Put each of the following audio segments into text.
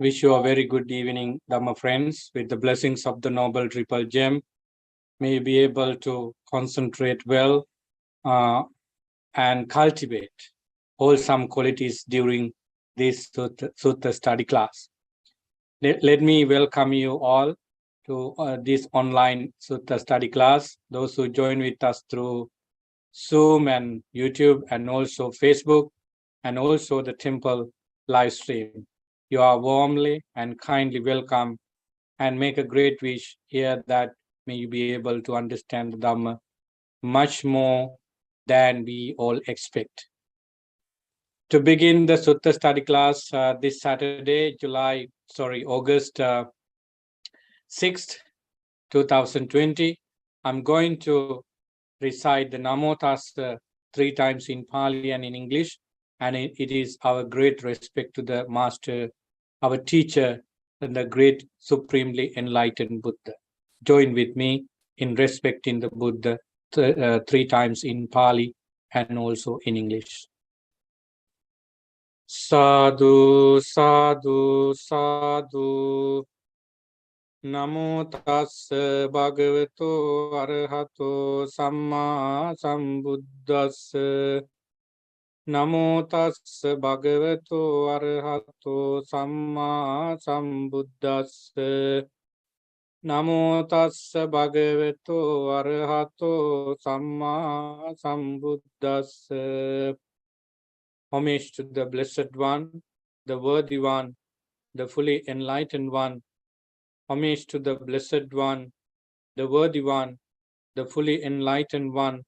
Wish you a very good evening, Dhamma friends. With the blessings of the Noble Triple Gem, may you be able to concentrate well and cultivate wholesome qualities during this Sutta study class. Let me welcome you all to this online Sutta study class. Those who join with us through Zoom and YouTube and also Facebook and also the temple live stream. You are warmly and kindly welcome and make a great wish here that may you be able to understand the Dhamma much more than we all expect. To begin the Sutta study class this Saturday, August 6th, 2020, I'm going to recite the Namo Tassa 3 times in Pali and in English, and it is our great respect to the Master, our teacher, and the great supremely enlightened Buddha. Join with me in respecting the Buddha 3 times in Pali and also in English. Sadhu, sadhu, sadhu. Namo tassa bhagavato arahato samma sambuddhassa. Namo tassa bhagavato arahato samma sambuddhassa. Namo tassa bhagavato arahato samma sambuddhassa. Homage to the Blessed One, the Worthy One, the fully enlightened One. Homage to the Blessed One, the Worthy One, the fully enlightened One.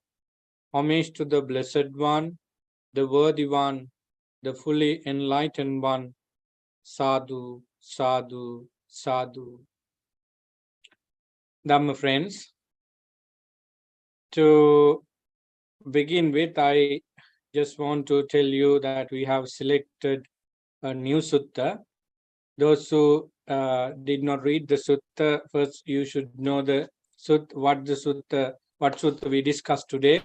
Homage to the Blessed One, the Worthy One, the fully enlightened One. Sadhu, sadhu, sadhu. Dhamma friends, to begin with, I just want to tell you that we have selected a new sutta. Those who did not read the sutta, first you should know the what sutta we discussed today,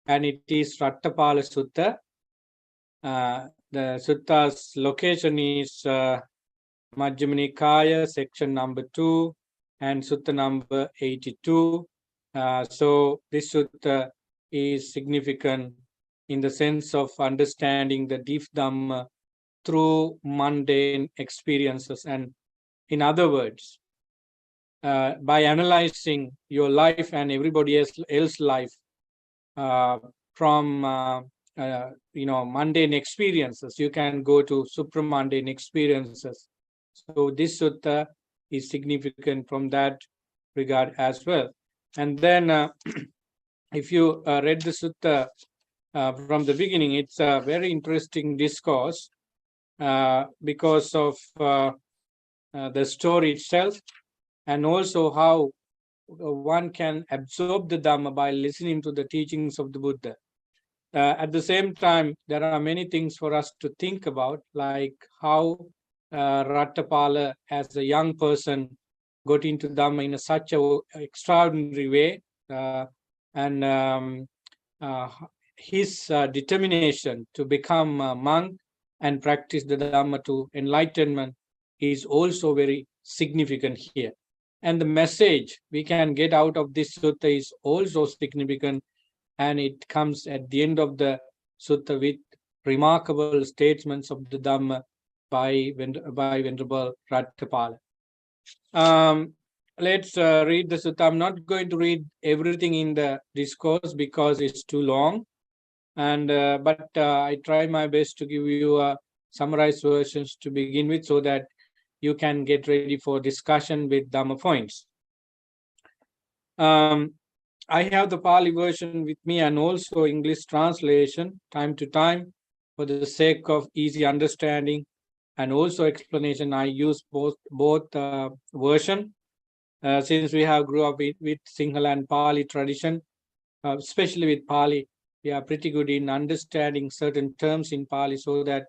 and it is Rattapala Sutta. The sutta's location is Majjhima Nikaya, section number 2, and sutta number 82. So this sutta is significant in the sense of understanding the deep Dhamma through mundane experiences. And in other words, by analyzing your life and everybody else's life from mundane experiences, you can go to supramundane experiences. So this sutta is significant from that regard as well. And then if you read the sutta from the beginning, it's a very interesting discourse because of the story itself, and also how one can absorb the Dhamma by listening to the teachings of the Buddha. At the same time, there are many things for us to think about, like how Rattapala, as a young person, got into Dhamma in such an extraordinary way, and his determination to become a monk and practice the Dhamma to enlightenment is also very significant here. And the message we can get out of this sutta is also significant, and it comes at the end of the sutta with remarkable statements of the Dhamma by Venerable Rattapala. Let's read the sutta. I'm not going to read everything in the discourse because it's too long, and but I try my best to give you summarized versions to begin with, so that you can get ready for discussion with Dhamma points. I have the Pali version with me and also English translation time to time for the sake of easy understanding and also explanation. I use both version since we have grew up with Sinhala and Pali tradition, especially with Pali. We are pretty good in understanding certain terms in Pali, so that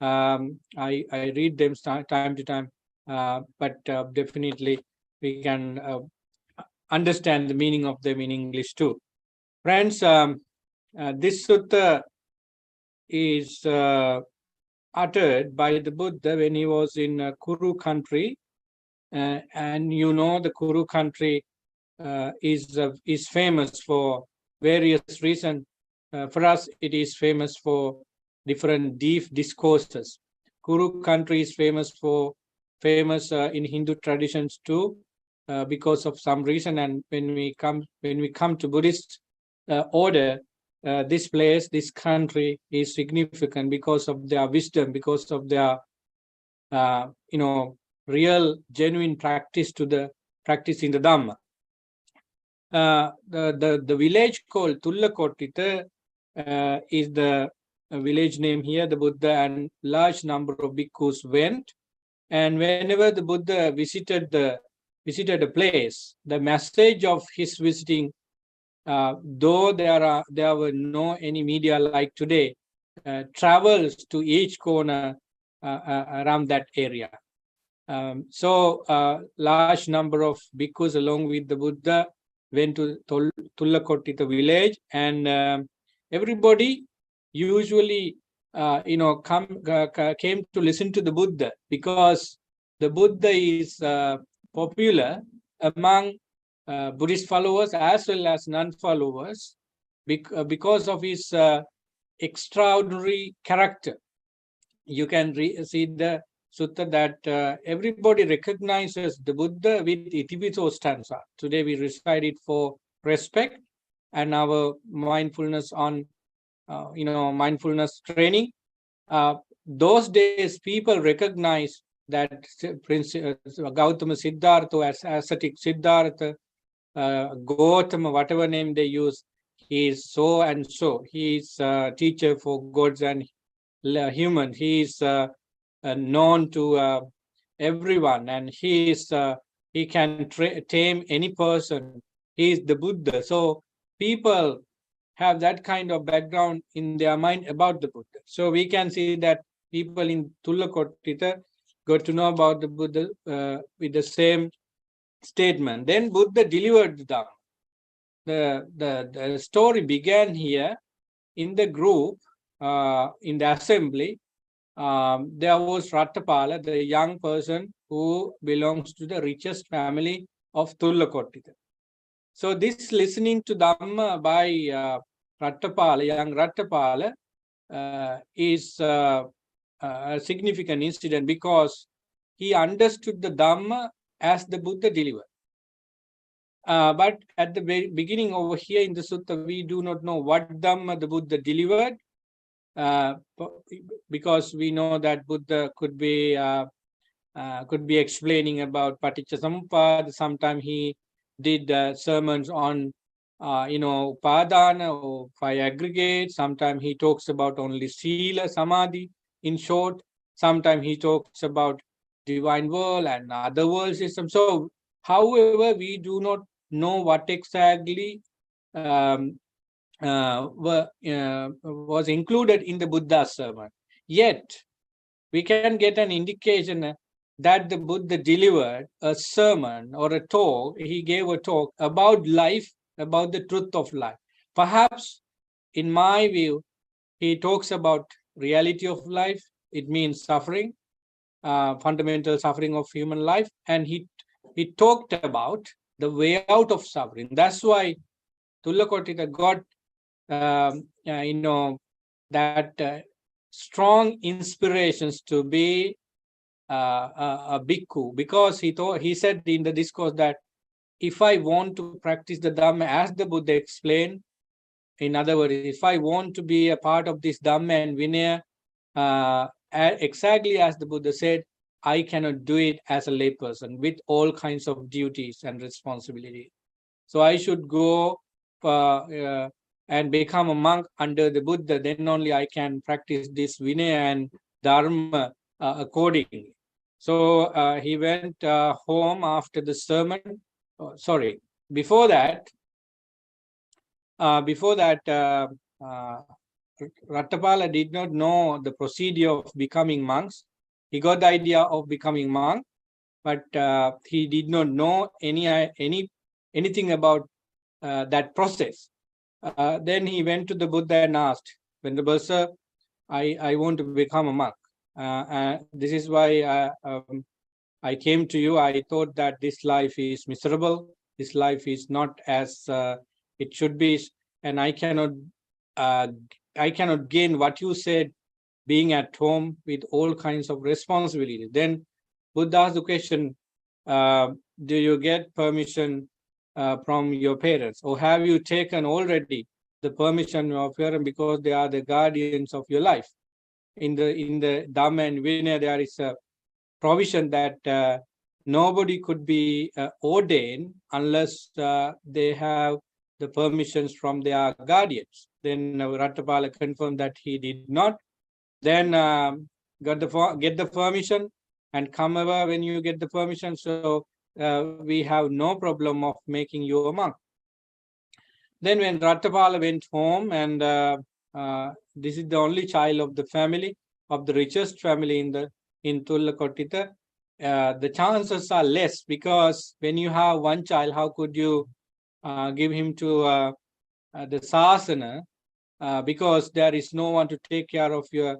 I read them time to time, but definitely we can understand the meaning of them in English too. Friends, this sutta is uttered by the Buddha when he was in Kuru country. And you know, the Kuru country is famous for various reasons. For us, it is famous for different deep discourses. Kuru country is famous in Hindu traditions too, because of some reason. And when we come to Buddhist order, this country is significant because of their wisdom, because of their real genuine practice practicing the Dhamma. The village called Tullakotita is the village name here. The Buddha and large number of bhikkhus went, and whenever the Buddha visited a place, the message of his visiting, though there were no any media like today, travels to each corner around that area. So large number of bhikkhus along with the Buddha went to Tullakotita village, and everybody usually came to listen to the Buddha, because the Buddha is popular among Buddhist followers as well as non-followers because of his extraordinary character. You can see the Sutta that everybody recognizes the Buddha with Itipiso stanza. Today we recite it for respect and our mindfulness on, mindfulness training. Those days, people recognize that Prince Gautama Siddhartha as ascetic Siddhartha, Gautama, whatever name they use, he is so and so. He is a teacher for gods and humans. He is known to everyone, and he can tame any person. He is the Buddha. So people have that kind of background in their mind about the Buddha. So we can see that people in Tullakotita got to know about the Buddha with the same statement. Then Buddha delivered the Dhamma. The story began here in the group, in the assembly. There was Rattapala, the young person who belongs to the richest family of Tullakotita. So this listening to Dhamma by Rattapala, young Rattapala, is a significant incident because he understood the Dhamma as the Buddha delivered. But at the beginning over here in the Sutta, we do not know what Dhamma the Buddha delivered, because we know that Buddha could be explaining about Paticcasamuppada. Sometimes he did sermons on Upadana or 5 aggregates. Sometimes he talks about only Sila, Samadhi, in short. Sometimes he talks about divine world and other world system. So, however, we do not know what exactly was included in the Buddha's sermon. Yet, we can get an indication that the Buddha delivered a sermon or a talk. He gave a talk about life, about the truth of life. Perhaps, in my view, he talks about reality of life. It means suffering, fundamental suffering of human life. And he talked about the way out of suffering. That's why Tullakotita got that strong inspirations to be a bhikkhu, because he said in the discourse that if I want to practice the Dhamma as the Buddha explained, in other words, if I want to be a part of this Dhamma and Vinaya exactly as the Buddha said, I cannot do it as a layperson with all kinds of duties and responsibilities. So I should go and become a monk under the Buddha. Then only I can practice this Vinaya and Dharma accordingly. So he went home after the sermon. Before that, Rattapala did not know the procedure of becoming monks. He got the idea of becoming monk, but he did not know anything about that process. Then he went to the Buddha and asked, Venerable Sir, I want to become a monk. This is why I came to you. I thought that this life is miserable. This life is not as it should be, and uh, I cannot gain what you said, being at home with all kinds of responsibilities. Then Buddha asked the question, uh, do you get permission from your parents, or have you taken already the permission of your parents, because they are the guardians of your life? In the Dhamma and Vinaya, there is a provision that nobody could be ordained unless they have the permissions from their guardians. Then Rattapala confirmed that he did not. Then get the permission and come over when you get the permission. So we have no problem of making you a monk. Then when Rattapala went home, and this is the only child of the family, of the richest family in Tullakotita, the chances are less, because when you have one child, how could you give him to the sasana, because there is no one to take care of your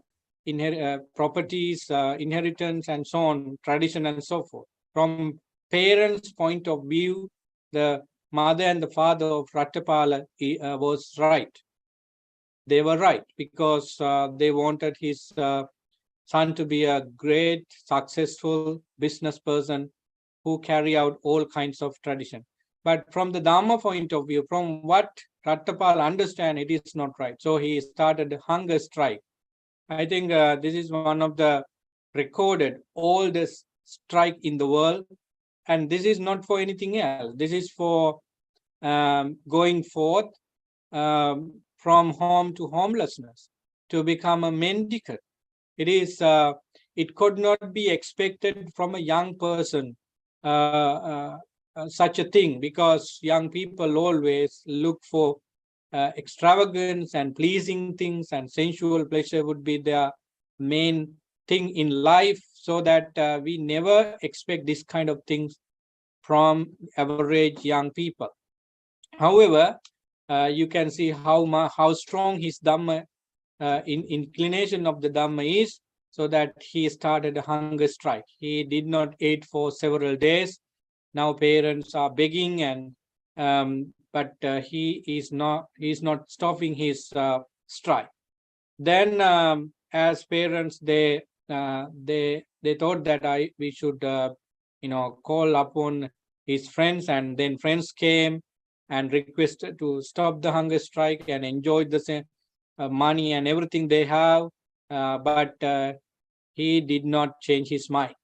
properties, inheritance, and so on, tradition, and so forth. From parents' point of view, the mother and the father of Rattapala was right. They were right, because they wanted his son to be a great, successful business person who carry out all kinds of tradition. But from the Dhamma point of view, from what Rattapal understand, it is not right. So he started a hunger strike. I think this is one of the recorded oldest strike in the world. And this is not for anything else. This is for going forth from home to homelessness, to become a mendicant. It could not be expected from a young person, such a thing, because young people always look for extravagance and pleasing things, and sensual pleasure would be their main thing in life, so that we never expect this kind of things from average young people. However, you can see how strong his Dhamma, inclination of the Dhamma is, so that he started a hunger strike. He did not eat for several days. Now parents are begging, and but he is not stopping his strike. Then, as parents, they thought that we should call upon his friends, and then friends came and requested to stop the hunger strike and enjoy the money and everything they have, but he did not change his mind.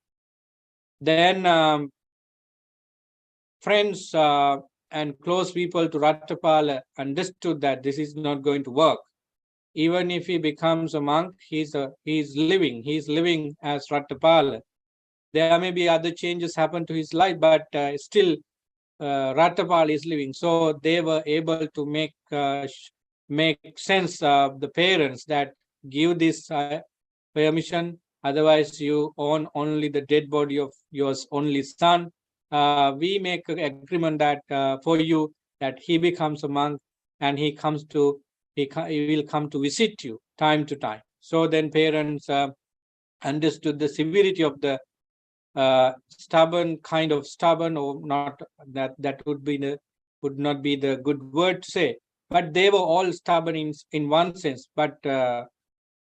Then friends and close people to Rattapala understood that this is not going to work. Even if he becomes a monk, he's living as Rattapala. There may be other changes happen to his life, but still Rattapala is living. So they were able to make sense of the parents that give this permission. Otherwise, you own only the dead body of your only son. We make an agreement that for you, that he becomes a monk, and he will come to visit you time to time. So then parents understood the severity of the stubborn, or not, that would not be the good word to say, but they were all stubborn in one sense. But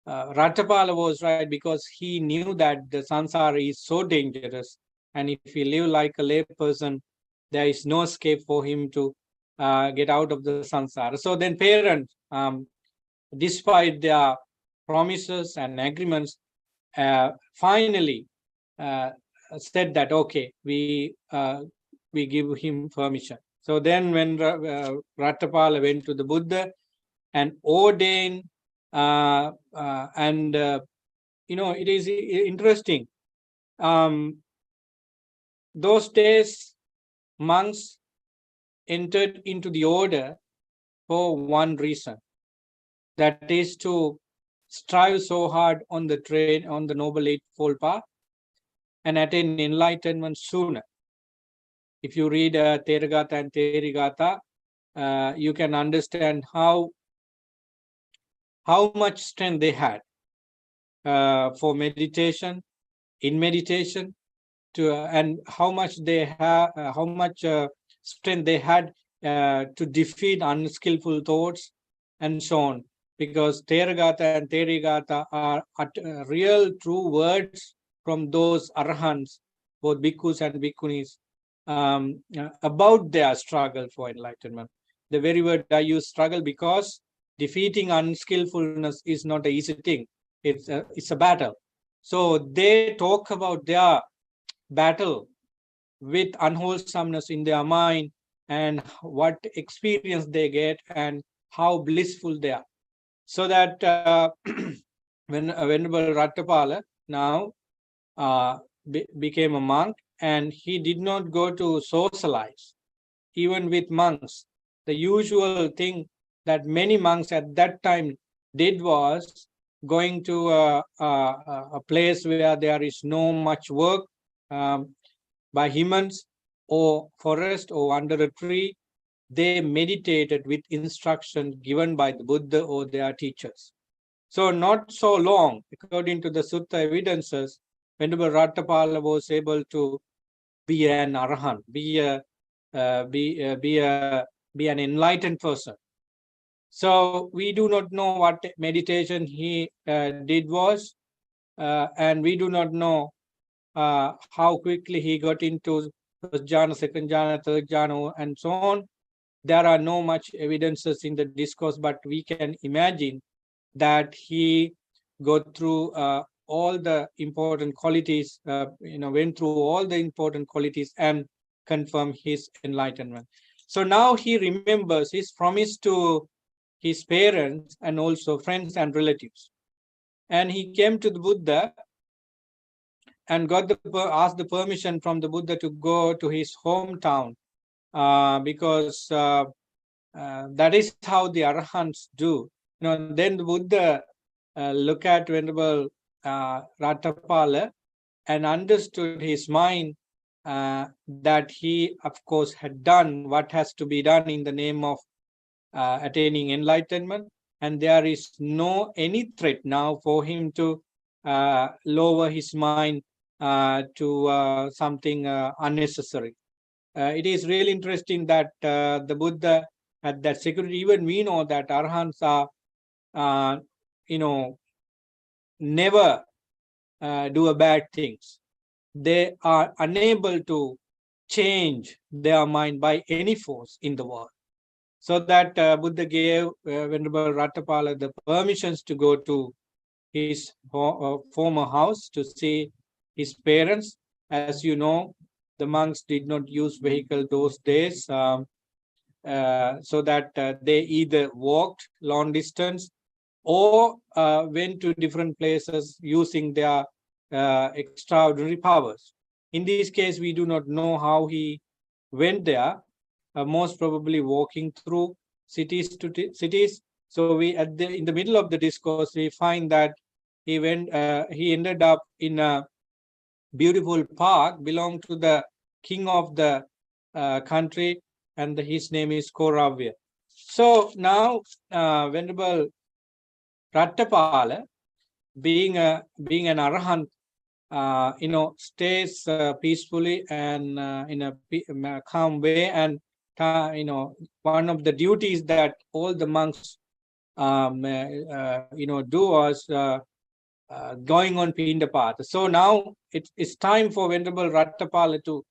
Rattapala was right, because he knew that the samsara is so dangerous, and if he live like a lay person, there is no escape for him to get out of the samsara. So then parents, despite their promises and agreements, finally said that, okay, we give him permission. So then when Rattapala went to the Buddha and ordained, and it is interesting. Those days, monks entered into the order for one reason, that is to strive so hard on the Noble Eightfold Path and attain enlightenment sooner. If you read Theragatha and Therigatha, you can understand how much strength they had. for meditation, in meditation, to and how much they have, how much strength they had to defeat unskillful thoughts, and so on. Because Theragata and Therigata are real true words from those arahants, both bhikkhus and bhikkhunis, about their struggle for enlightenment. The very word I use, struggle, because defeating unskillfulness is not an easy thing. It's a battle. So they talk about their battle with unwholesomeness in their mind, and what experience they get and how blissful they are. So that when Venerable Rattapala now became a monk, and he did not go to socialize, even with monks. The usual thing that many monks at that time did was going to a place where there is no much work by humans, or forest, or under a tree. They meditated with instruction given by the Buddha or their teachers. So not so long, according to the Sutta evidences, Venerable Rattapala was able to be an arahant, be an enlightened person. So we do not know what meditation he did was, and we do not know how quickly he got into first jhana, second jhana, third jhana, and so on. There are no much evidences in the discourse, but we can imagine that he got through all the important qualities, went through all the important qualities and confirmed his enlightenment. So now he remembers his promise to his parents and also friends and relatives. And he came to the Buddha and asked the permission from the Buddha to go to his hometown, because that is how the arahants do. Then the Buddha looked at Venerable Rattapala and understood his mind, that he, of course, had done what has to be done in the name of attaining enlightenment, and there is no any threat now for him to lower his mind to something unnecessary. It is really interesting that the Buddha had that security. Even we know that arahants are, never do bad things. They are unable to change their mind by any force in the world. So that Buddha gave Venerable Rattapala the permissions to go to his former house to see his parents. As you know, the monks did not use vehicle those days, so that they either walked long distance or went to different places using their extraordinary powers. In this case, we do not know how he went there, most probably walking through cities to cities. So we in the middle of the discourse, we find that he ended up in a beautiful park belonged to the king of the country, and his name is Koravya. So now Venerable Rattapala, being an arahant, stays peacefully and in a calm way. And one of the duties that all the monks do was going on Pindapata. So now it's time for Venerable Rattapala to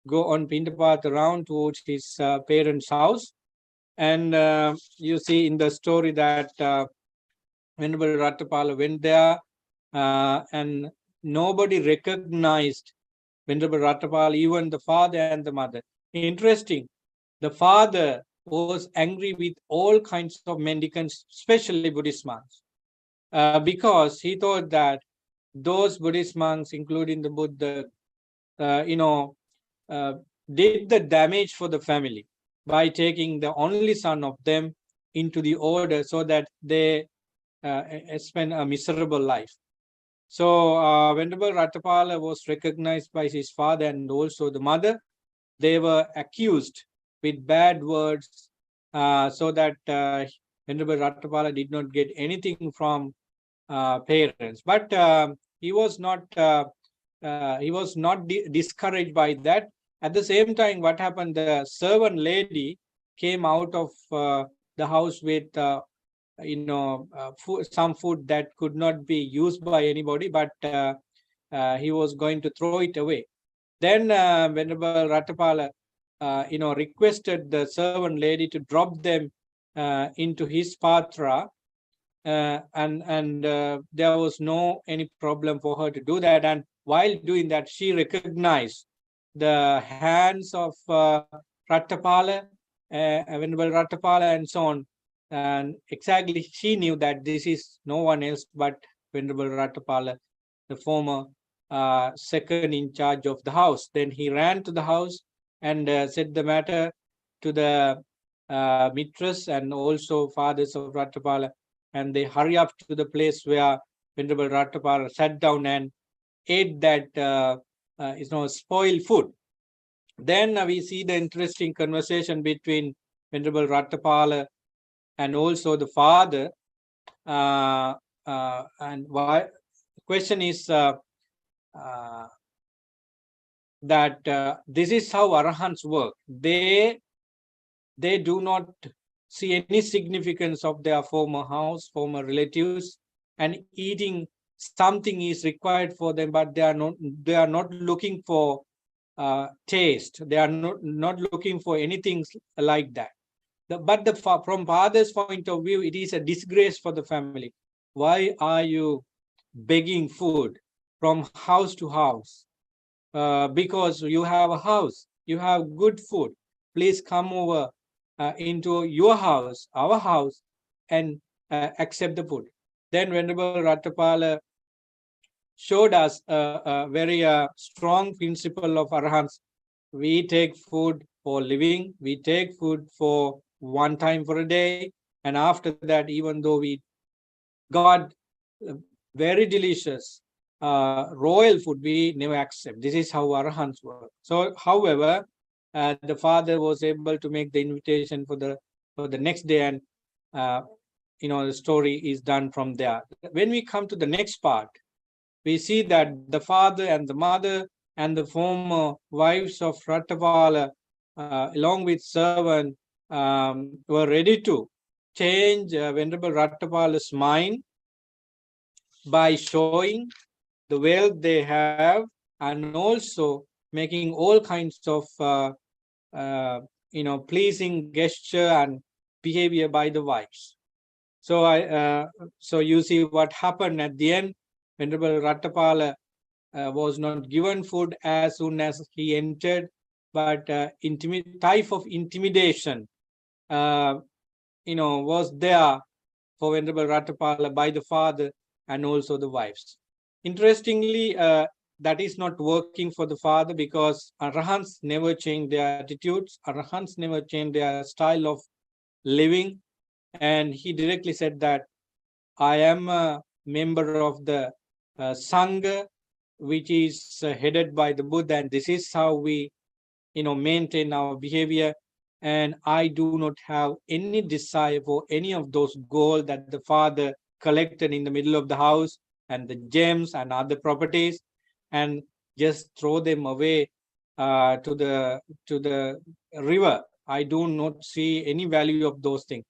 go on Pindapata around towards his parents' house. And you see in the story that Venerable Rattapala went there, and nobody recognized Venerable Rattapala, even the father and the mother. Interesting. The father was angry with all kinds of mendicants, especially Buddhist monks, because he thought that those Buddhist monks, including the Buddha, did the damage for the family by taking the only son of them into the order so that they spend a miserable life. So Venerable Rattapala was recognized by his father and also the mother. They were accused with bad words, so that Venerable Rattapala did not get anything from parents. But he was not discouraged by that. At the same time, what happened? The servant lady came out of the house with some food that could not be used by anybody, but he was going to throw it away. Then Venerable Ratapala requested the servant lady to drop them into his patra, and there was no any problem for her to do that. And while doing that, she recognized the hands of Ratapala, Venerable Ratapala, and so on. And exactly, she knew that this is no one else but Venerable Ratapala, the former second in charge of the house. Then he ran to the house and said the matter to the mistress and also fathers of Ratapala, and they hurry up to the place where Venerable Ratapala sat down and ate that spoiled food. Then we see the interesting conversation between Venerable Ratapala and also the father. And why? The question is that this is how Arahants work. They do not see any significance of their former house, former relatives, and eating something is required for them, but they are not looking for taste. They are not looking for anything like that. From father's point of view, it is a disgrace for the family. Why are you begging food from house to house? Because you have a house, you have good food. Please come over into your house, our house, and accept the food. Then Venerable Ratapala showed us a very strong principle of Arahants. We take food for living, we take food for one time for a day, and after that, even though we got very delicious royal food, we never accept. This is how Arahants work. So, however, the father was able to make the invitation for the next day, and the story is done from there. When we come to the next part, we see that the father and the mother and the former wives of Ratapala, along with servant, were ready to change Venerable Ratapala's mind by showing the wealth they have and also making all kinds of pleasing gesture and behavior by the wives. So you see what happened at the end. Venerable Ratapala was not given food as soon as he entered, but type of intimidation was there for Venerable Ratapala by the father and also the wives. Interestingly, that is not working for the father, because Arahants never change their attitudes, Arahants never change their style of living. And he directly said that I am a member of the Sangha, which is headed by the Buddha, and this is how we maintain our behavior. And I do not have any desire for any of those gold that the father collected in the middle of the house, and the gems and other properties, and just throw them away to the river. I do not see any value of those things.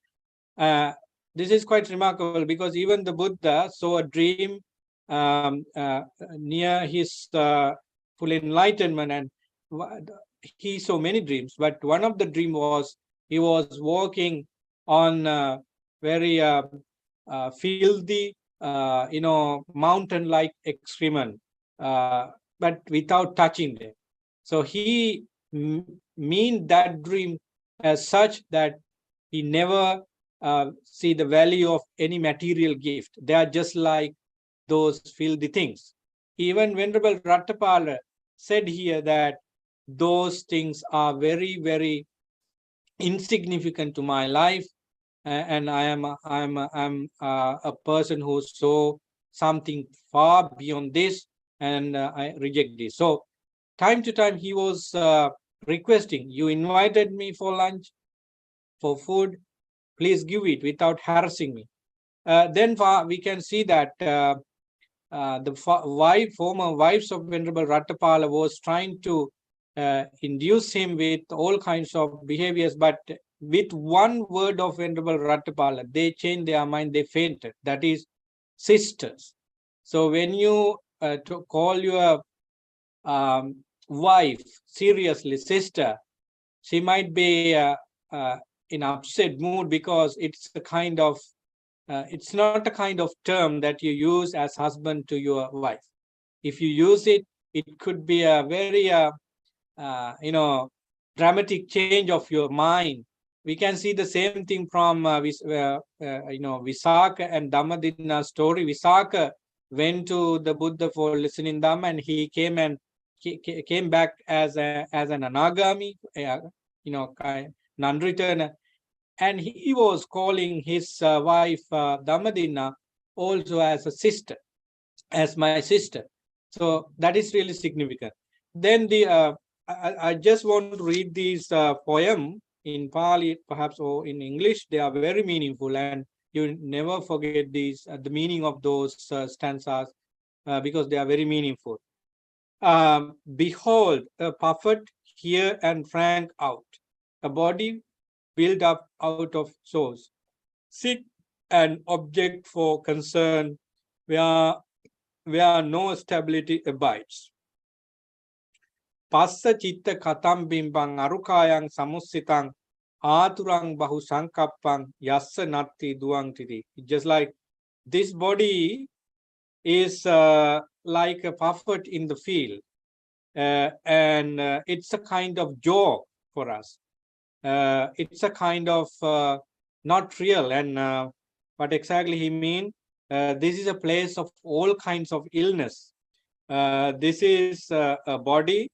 This is quite remarkable, because even the Buddha saw a dream near his full enlightenment, and he saw many dreams, but one of the dream was he was walking on very filthy mountain-like excrement, but without touching them. So he mean that dream as such that he never see the value of any material gift. They are just like those filthy things. Even Venerable Ratapala said here that those things are very, very insignificant to my life, and I'm a person who saw something far beyond this, and I reject this. So time to time he was requesting, you invited me for lunch, for food, please give it without harassing me. Then we can see that the former wives of Venerable Rattapala was trying to induce him with all kinds of behaviors, but with one word of Venerable Rattapala, they changed their mind, they fainted. That is sisters. So when you to call your wife seriously sister, she might be in upset mood, because it's a kind of it's not a kind of term that you use as husband to your wife. If you use it, it could be a very dramatic change of your mind. We can see the same thing from Visakha and Dhammadinna story. Visakha went to the Buddha for listening Dhamma, and he came and came back as an anagami, non-returner, and he was calling his wife Dhammadinna also as a sister, as my sister. So that is really significant. Then I just want to read these poem in Pali, perhaps, or in English. They are very meaningful, and you never forget these the meaning of those stanzas because they are very meaningful. Behold, a puppet here and frank out, a body built up out of source, sick an object for concern, where no stability abides. Passa chitta katam bimbang arukayang samussitang aturang bahu sankappang yassa natti duang titi. Just like this body is like a puppet in the field, and it's a kind of joke for us. It's a kind of not real, and what exactly he mean? This is a place of all kinds of illness. This is a body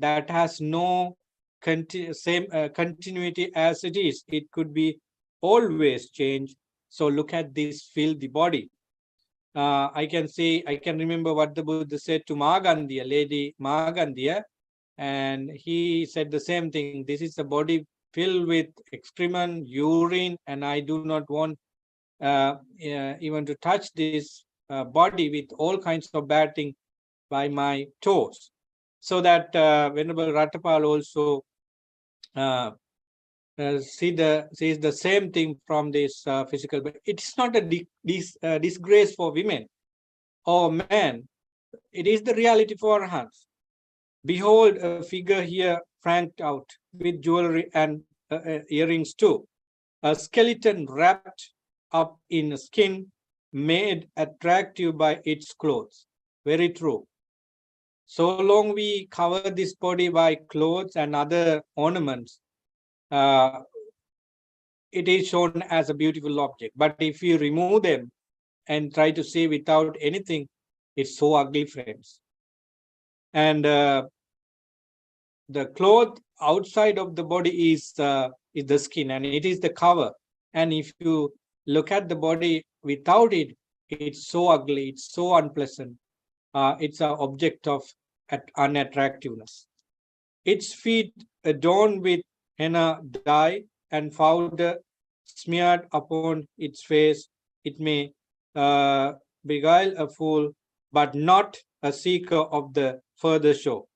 that has no continuity as it is. It could be always change. So look at this filthy body. I can remember what the Buddha said to Magandiya, Lady Magandiya, and he said the same thing. This is a body filled with excrement, urine, and I do not want even to touch this body with all kinds of bad things by my toes. So that Venerable Rattapal also sees the same thing from this physical. But it's not a disgrace for women or men. It is the reality for us. Behold a figure here franked out with jewelry and earrings too. A skeleton wrapped up in skin, made attractive by its clothes. Very true. So long we cover this body by clothes and other ornaments, it is shown as a beautiful object. But if you remove them and try to see without anything, it's so ugly, friends. And the cloth outside of the body is the skin, and it is the cover. And if you look at the body without it, it's so ugly, it's so unpleasant. It's an object of unattractiveness. Its feet adorned with henna dye and powder smeared upon its face, it may beguile a fool, but not a seeker of the further show.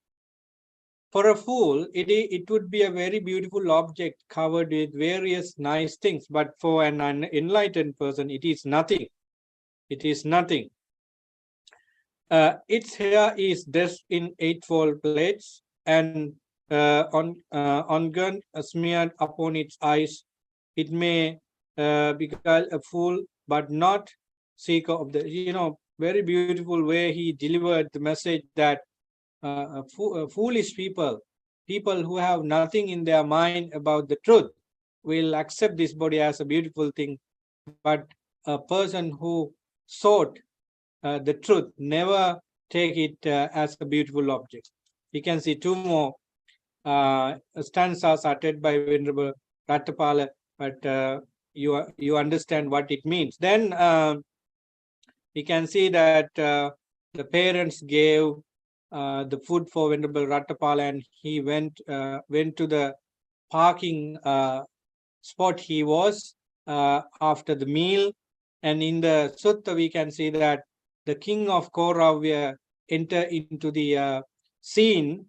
For a fool, it would be a very beautiful object covered with various nice things, but for an enlightened person, it is nothing. It is nothing. Its hair is dressed in eightfold plaits, and unguent smeared upon its eyes. It may beguile a fool, but not seeker of the, very beautiful way he delivered the message that foolish people who have nothing in their mind about the truth, will accept this body as a beautiful thing. But a person who sought the truth never take it as a beautiful object. We can see two more stanzas uttered by Venerable Rattapala, but you understand what it means. Then we can see that the parents gave the food for Venerable Rattapala, and he went to the parking spot he was after the meal, And in the Sutta, we can see that the king of Kauravya enter into the scene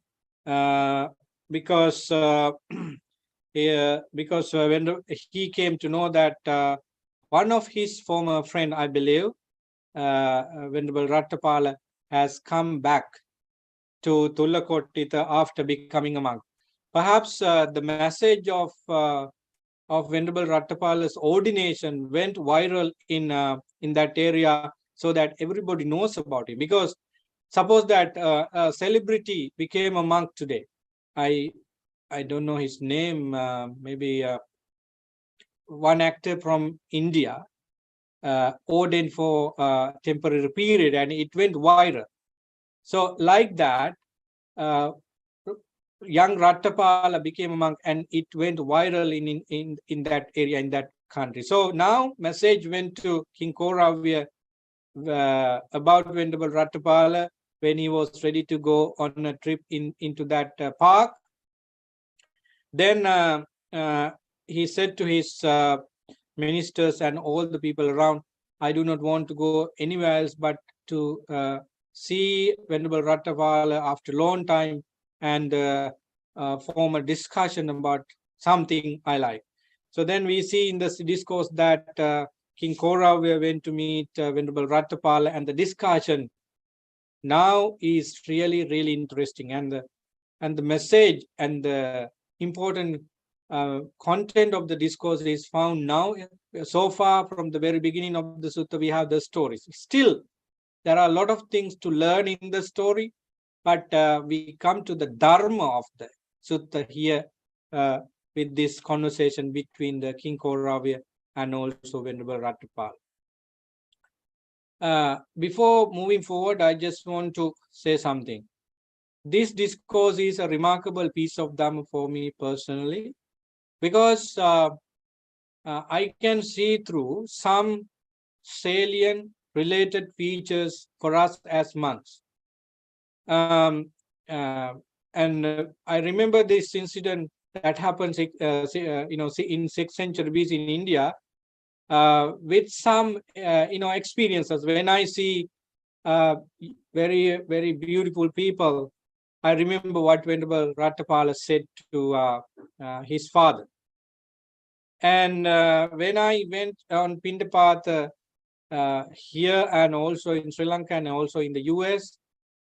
because when he came to know that one of his former friend, I believe, Venerable Rattapala, has come back to Tullakotita after becoming a monk. Perhaps the message of Venerable Rattapala's ordination went viral in that area, so that everybody knows about it. Because suppose that a celebrity became a monk today. I don't know his name. Maybe one actor from India ordained for a temporary period, and it went viral. So like that, young Rattapala became a monk, and it went viral in that area, in that country. So now message went to King Kauravya about Venerable Rattapala when he was ready to go on a trip into that park. Then he said to his ministers and all the people around, I do not want to go anywhere else but to see Venerable Rattapala after a long time and form a discussion about something I like. So then we see in this discourse that King Kauravya went to meet Venerable Rattapala, and the discussion now is really, really interesting. And the message and the important content of the discourse is found now. So far, from the very beginning of the sutta, we have the stories. Still, there are a lot of things to learn in the story, but we come to the dharma of the sutta here with this conversation between the King Kauravya and also Venerable Rattapala. Before moving forward, I just want to say something. This discourse is a remarkable piece of Dhamma for me personally, because I can see through some salient related features for us as monks. And I remember this incident that happens, in 6th century BC in India, with some, experiences. When I see very, very beautiful people, I remember what Venerable Rattapala said to his father. And when I went on Pindapatha here and also in Sri Lanka and also in the US,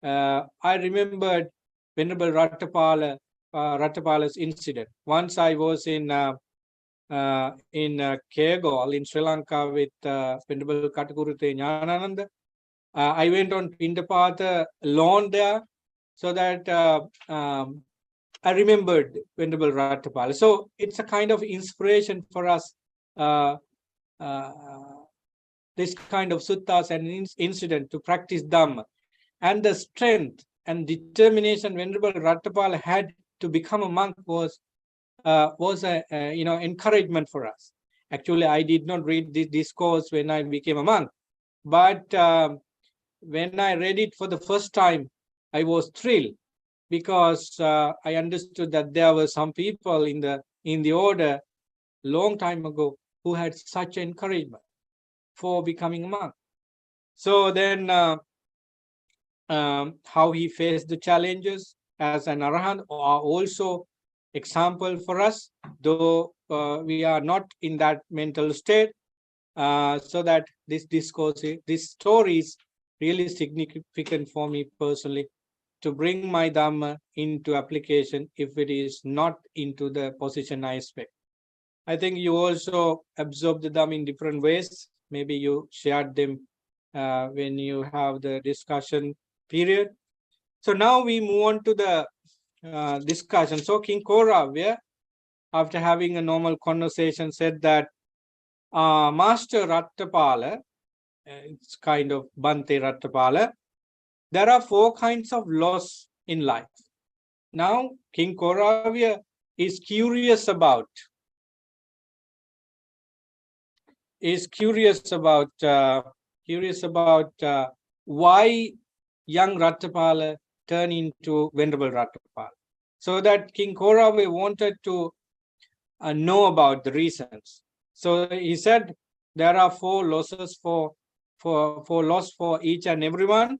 I remembered Venerable Rattapala's incident. Once I was in Kegol in Sri Lanka with Venerable Katakurute Jnanananda. I went on Pindapatha alone there, so that I remembered Venerable Rattapala. So it's a kind of inspiration for us, this kind of suttas and incident to practice Dhamma. And the strength and determination Venerable Rattapala had to become a monk was a encouragement for us. Actually, I did not read this discourse when I became a monk, but when I read it for the first time, I was thrilled, because I understood that there were some people in the order long time ago who had such encouragement for becoming a monk. So then how he faced the challenges as an arahant are also example for us, though we are not in that mental state, so that this story is really significant for me personally, to bring my Dhamma into application if it is not into the position I expect. I think you also absorb the Dhamma in different ways. Maybe you shared them when you have the discussion period. So now we move on to the discussion. So King Kauravya, after having a normal conversation, said that Master Rattapala, it's kind of Bhante Rattapala, there are 4 kinds of loss in life. Now King Kauravya is curious about why young Rattapala turned into Venerable Rattapala. So that King Kauravya wanted to know about the reasons. So he said, there are 4 losses for loss for each and everyone.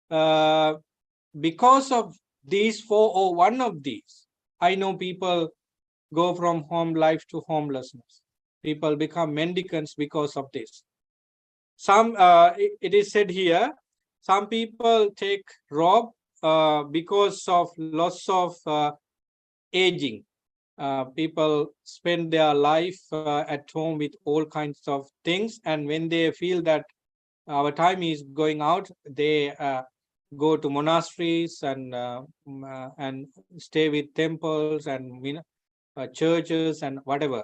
Because of these 4 or one of these, I know people go from home life to homelessness. People become mendicants because of this. Some it is said here, some people take rob because of loss of aging. People spend their life at home with all kinds of things, and when they feel that our time is going out, they go to monasteries and stay with temples and churches and whatever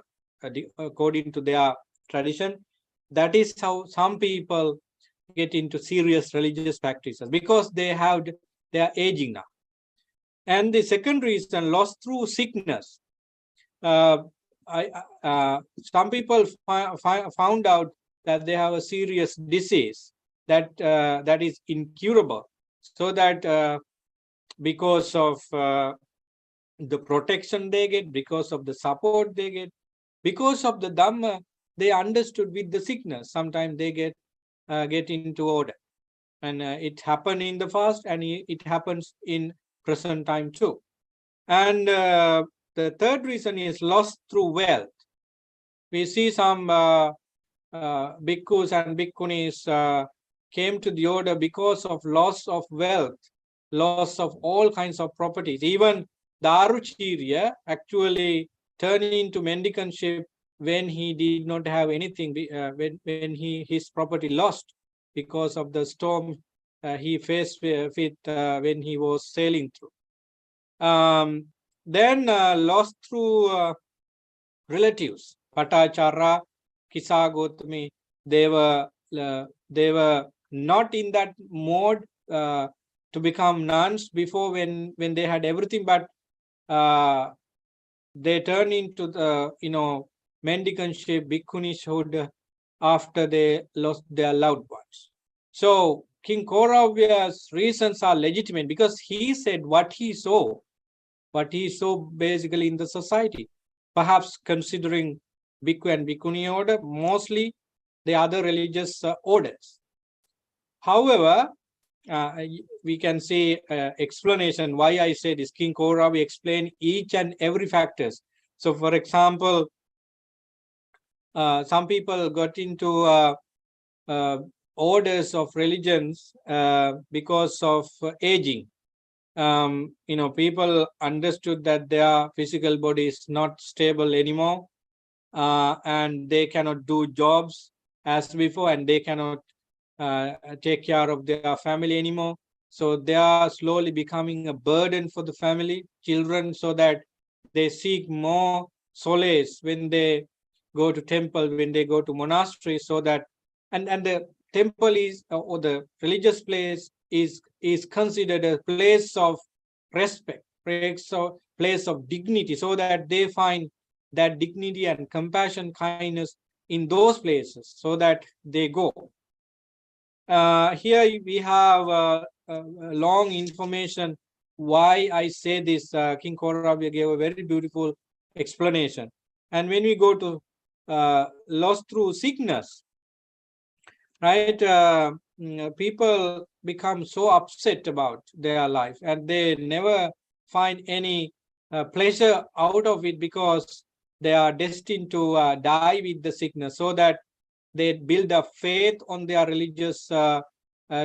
according to their tradition. That is how some people get into serious religious practices, because they are aging now. And the second reason, loss through sickness. uh, some people found out that they have a serious disease that is incurable, so that because of the protection they get, because of the support they get, because of the Dhamma they understood with the sickness, sometimes they get into order. And it happened in the past, and it happens in present time too. And the third reason is loss through wealth. We see some bhikkhus and bhikkhunis came to the order because of loss of wealth, loss of all kinds of properties. Even the Aruchirya actually turned into mendicantship when he did not have anything, when his property lost because of the storm he faced with when he was sailing through. Then lost through relatives. Patachara, Kisagotami, they were not in that mode to become nuns before, when they had everything, but they turn into the mendicantship, bhikkhunishhood after they lost their loved ones. So King Kauravya's reasons are legitimate, because he said what he saw basically in the society. Perhaps considering Bhikkhu and Bhikkhuni order, mostly the other religious orders. However, we can see explanation why I say this. King Kauravya explained each and every factors. So, for example, some people got into orders of religions because of aging. People understood that their physical body is not stable anymore, and they cannot do jobs as before, and they cannot take care of their family anymore. So they are slowly becoming a burden for the family, children, so that they seek more solace when they go to temple, when they go to monastery, so that and the temple is or the religious place is considered a place of respect, place of dignity, so that they find that dignity and compassion, kindness in those places, so that they go. Here we have long information why I say this. King Kauravya gave a very beautiful explanation. And when we go to loss through sickness, right? People become so upset about their life, and they never find any pleasure out of it, because they are destined to die with the sickness, so that they build a faith on their religious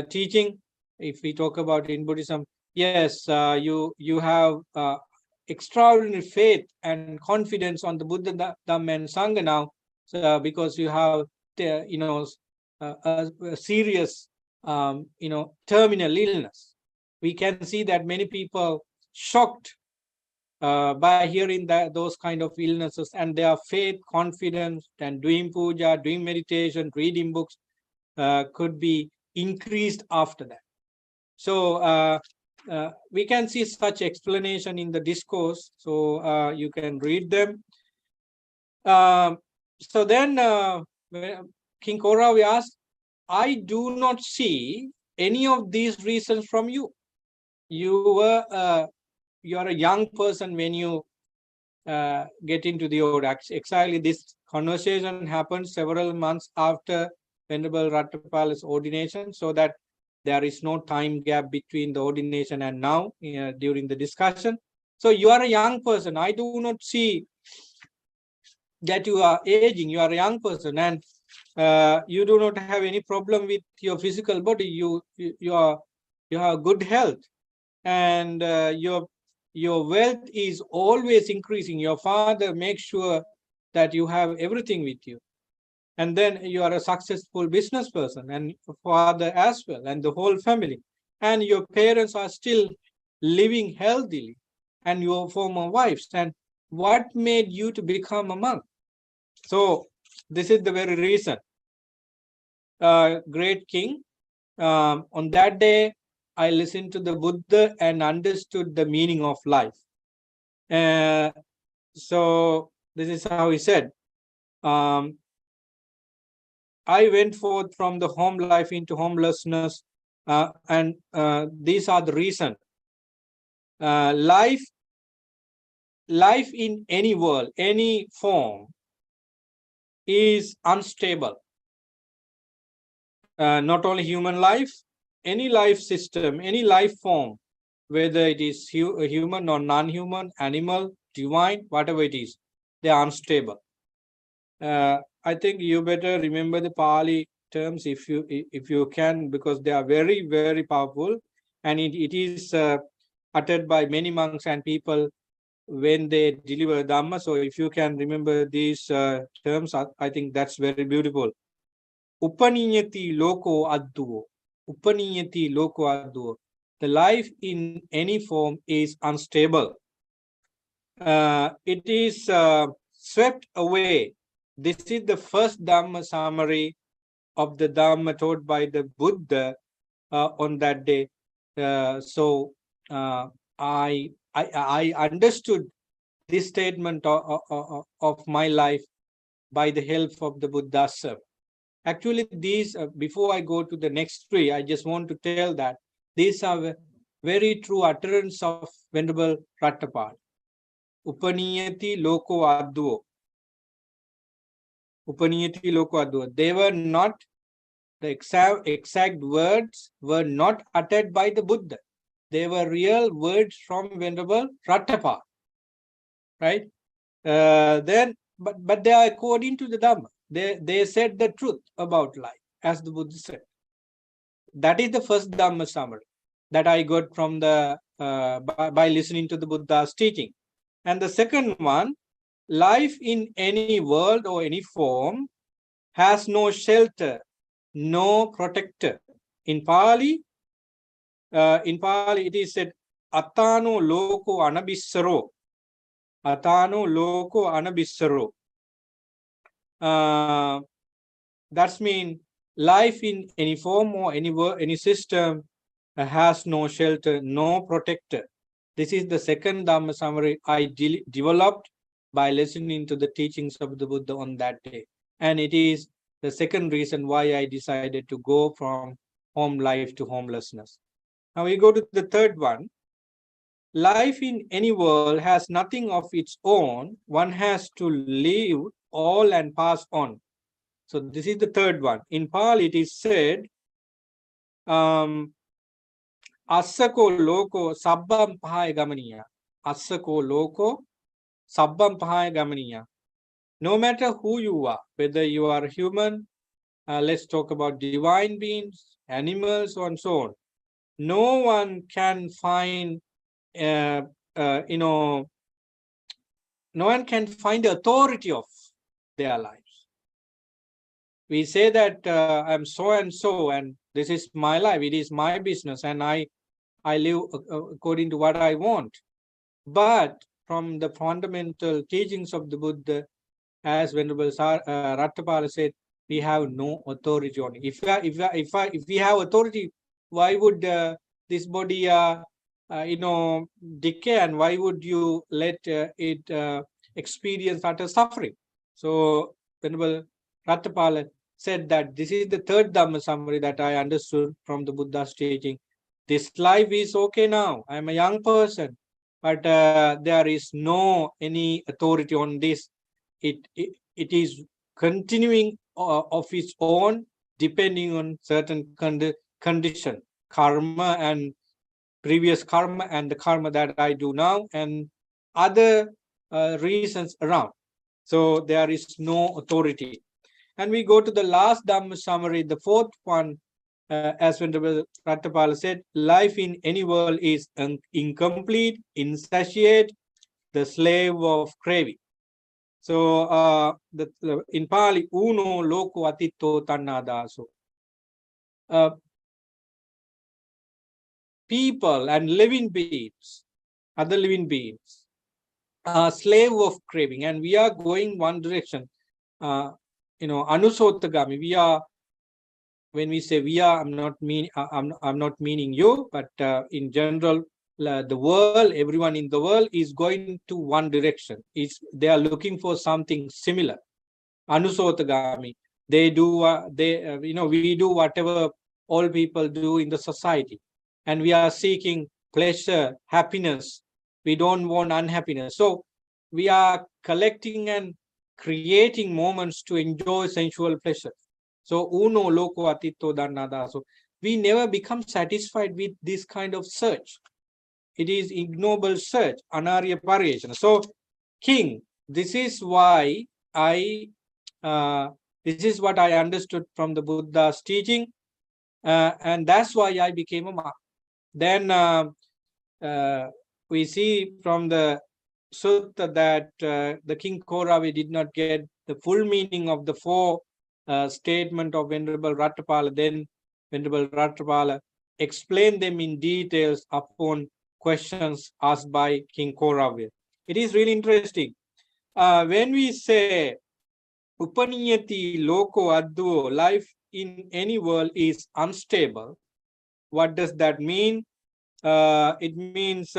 teaching. If we talk about in Buddhism, yes, you have extraordinary faith and confidence on the Buddha, Dhamma, and Sangha now, because you have a serious terminal illness. We can see that many people shocked by hearing those kind of illnesses, and their faith, confidence, and doing puja, doing meditation, reading books could be increased after that. So we can see such explanation in the discourse. So you can read them. So then King Kauravya asked, I do not see any of these reasons from you. You are a young person when you get into the order. Exactly, this conversation happened several months after Venerable Rattapala's ordination, so that there is no time gap between the ordination and now during the discussion. So you are a young person. I do not see that you are aging. You are a young person, and you do not have any problem with your physical body. You have good health, and your wealth is always increasing. Your father makes sure that you have everything with you, and then you are a successful business person, and father as well, and the whole family, and your parents are still living healthily, and your former wives. And what made you to become a monk? So this is the very reason. Great king, on that day I listened to the Buddha and understood the meaning of life. So this is how he said, I went forth from the home life into homelessness, and these are the reason. Life in any world, any form, is unstable. Not only human life, any life system, any life form, whether it is human or non-human, animal, divine, whatever it is, they are unstable. I think you better remember the Pali terms if you can, because they are very, very powerful, and it is uttered by many monks and people when they deliver Dhamma. So if you can remember these terms, I think that's very beautiful. Upaniyati loko adduo. Upaniyati loko adduo. The life in any form is unstable. It is swept away. This is the first Dhamma summary of the Dhamma taught by the Buddha on that day. So I understood this statement of my life by the help of the Buddha. Actually, these, before I go to the next three, I just want to tell that these are very true utterance of Venerable Rattapal. Upaniyati loko adduo. Upaniyati loko adduo. They were not, the exact words were not uttered by the Buddha. They were real words from Venerable Rattapal. Right? But they are according to the Dhamma. They said the truth about life, as the Buddha said. That is the first Dhamma summary that I got from the by listening to the Buddha's teaching. And the second one, life in any world or any form has no shelter, no protector. In Pali it is said, Atano loko anabissaro. Atano loko anabissaro. That's mean life in any form or any system has no shelter, no protector. This is the second Dhamma summary I developed by listening to the teachings of the Buddha on that day. And it is the second reason why I decided to go from home life to homelessness. Now we go to the third one. Life in any world has nothing of its own. One has to leave all and pass on. So this is the third one. In Pali it is said, Assako loko sabbam pahaya gamaniya. Assako loko sabbam pahaya gamaniya. No matter who you are, whether you are human, let's talk about divine beings, animals, and so on. No one can find, no one can find the authority of their lives. We say that I'm so and so, and this is my life, it is my business, and I live according to what I want. But from the fundamental teachings of the Buddha, as Venerable Rattapala said, we have no authority on it. If we have authority, why would this body decay, and why would you let it experience utter suffering? So Venerable Rattapala said that this is the third Dhamma summary that I understood from the Buddha's teaching. This life is okay now. I'm a young person. but there is no any authority on this. It is continuing of its own, depending on certain condition, karma and previous karma and the karma that I do now and other reasons around. So there is no authority. And we go to the last Dhamma summary, the fourth one, as Venerable Rattapala said, life in any world is incomplete, insatiate, the slave of craving. So in Pali, uno loko atito tannadaso. People and living beings, other living beings, are slave of craving, and we are going one direction. Anusotagami. We are, when we say we are, I'm not meaning you, but in general, the world, everyone in the world is going to one direction. They are looking for something similar. Anusotagami. They do, we do whatever all people do in the society, and we are seeking pleasure, happiness. We don't want unhappiness. So we are collecting and creating moments to enjoy sensual pleasure. So uno loko atito dannada. So we never become satisfied with this kind of search. It is ignoble search, anarya pariyeshana. So king, this is why this is what I understood from the Buddha's teaching, and that's why I became a monk. Then we see from the Sutta that the King Koravi did not get the full meaning of the four statement of Venerable Rattapala. Then Venerable Rattapala explained them in details upon questions asked by King Koravi. It is really interesting. When we say Upaniyati loko adduo, life in any world is unstable, what does that mean? It means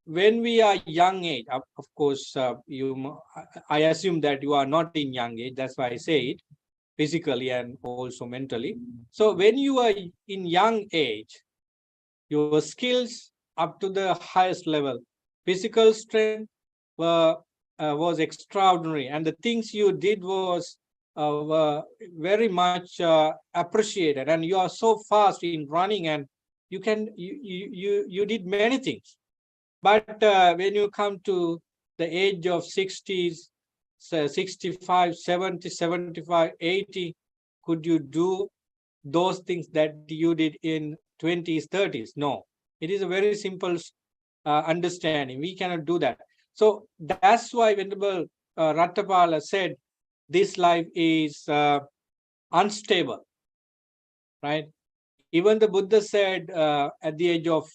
when we are young age, of course, I assume that you are not in young age, that's why I say it, physically and also mentally. So when you are in young age, your skills up to the highest level, physical strength was extraordinary, and the things you did was were very much appreciated, and you are so fast in running, and you did many things. But when you come to the age of 60s, 65, 70, 75, 80, could you do those things that you did in 20s, 30s? No. It is a very simple understanding. We cannot do that. So that's why Venerable Rattapala said this life is unstable, right? Even the Buddha said at the age of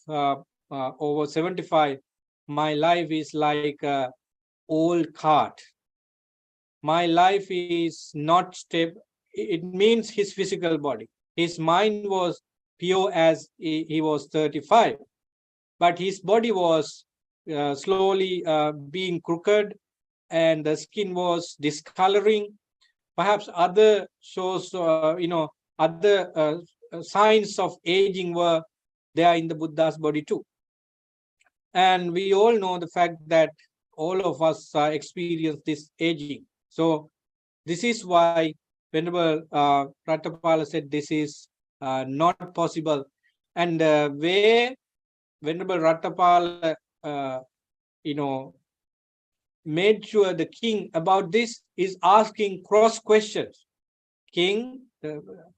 over 75, my life is like an old cart. My life is not stable. It means his physical body. His mind was pure as he was 35, but his body was slowly being crooked, and the skin was discoloring. Perhaps other shows, other signs of aging were there in the Buddha's body too. And we all know the fact that all of us experience this aging. So this is why Venerable Rattapala said this is not possible. And where Venerable Rattapala, made sure the king about this is asking cross questions. King,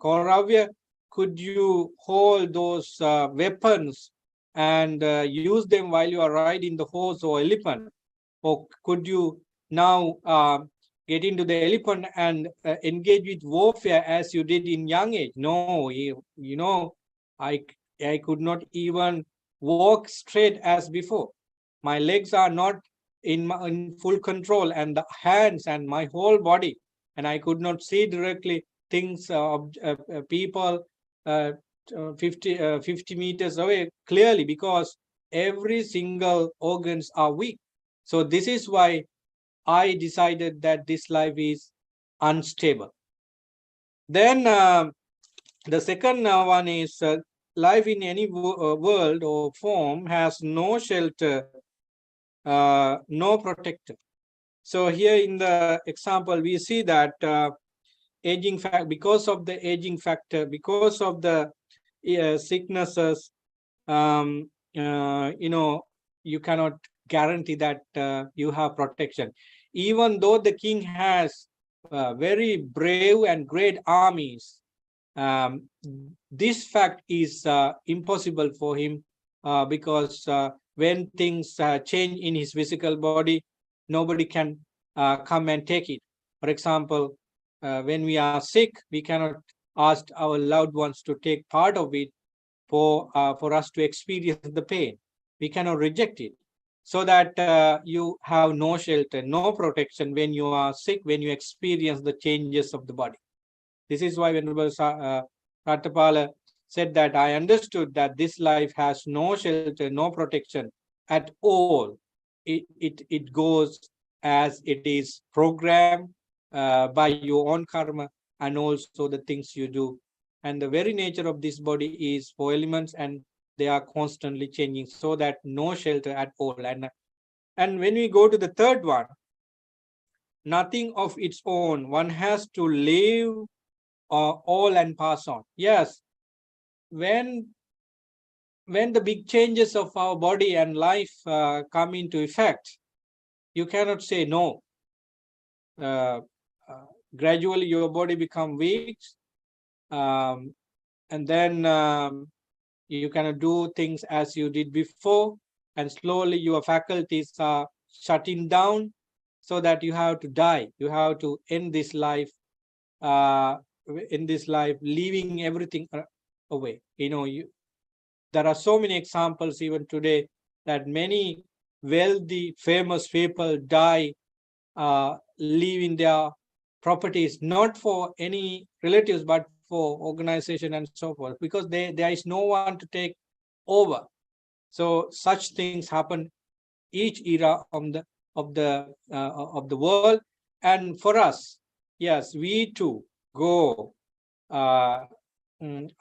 Kauravya, could you hold those weapons and use them while you are riding the horse or elephant? Or could you now get into the elephant and engage with warfare as you did in young age? No, I could not even walk straight as before. My legs are not in full control, and the hands and my whole body, and I could not see directly things, people 50 meters away clearly, because every single organs are weak. So this is why I decided that this life is unstable. Then the second one is life in any world or form has no shelter, no protector. So here in the example, we see that aging fact, because of the aging factor, because of the sicknesses, you cannot guarantee that you have protection. Even though the king has very brave and great armies, um, this fact is impossible for him because when things change in his physical body, nobody can come and take it. For example, when we are sick, we cannot ask our loved ones to take part of it for us to experience the pain. We cannot reject it. So that you have no shelter, no protection when you are sick, when you experience the changes of the body. This is why Venerable Ratapala said that I understood that this life has no shelter, no protection at all. It goes as it is programmed by your own karma and also the things you do. And the very nature of this body is four elements, and they are constantly changing, so that no shelter at all. And when we go to the third one, nothing of its own, one has to live all and pass on. Yes, when the big changes of our body and life come into effect, you cannot say no. Uh, Gradually, your body become weak, um, and then you cannot do things as you did before, and slowly your faculties are shutting down, so that you have to die. You have to end this life. Uh, leaving everything away. There are so many examples even today that many wealthy, famous people die leaving their properties, not for any relatives, but for organization and so forth, because there is no one to take over. So such things happen each era of the world. And for us, yes, we too go out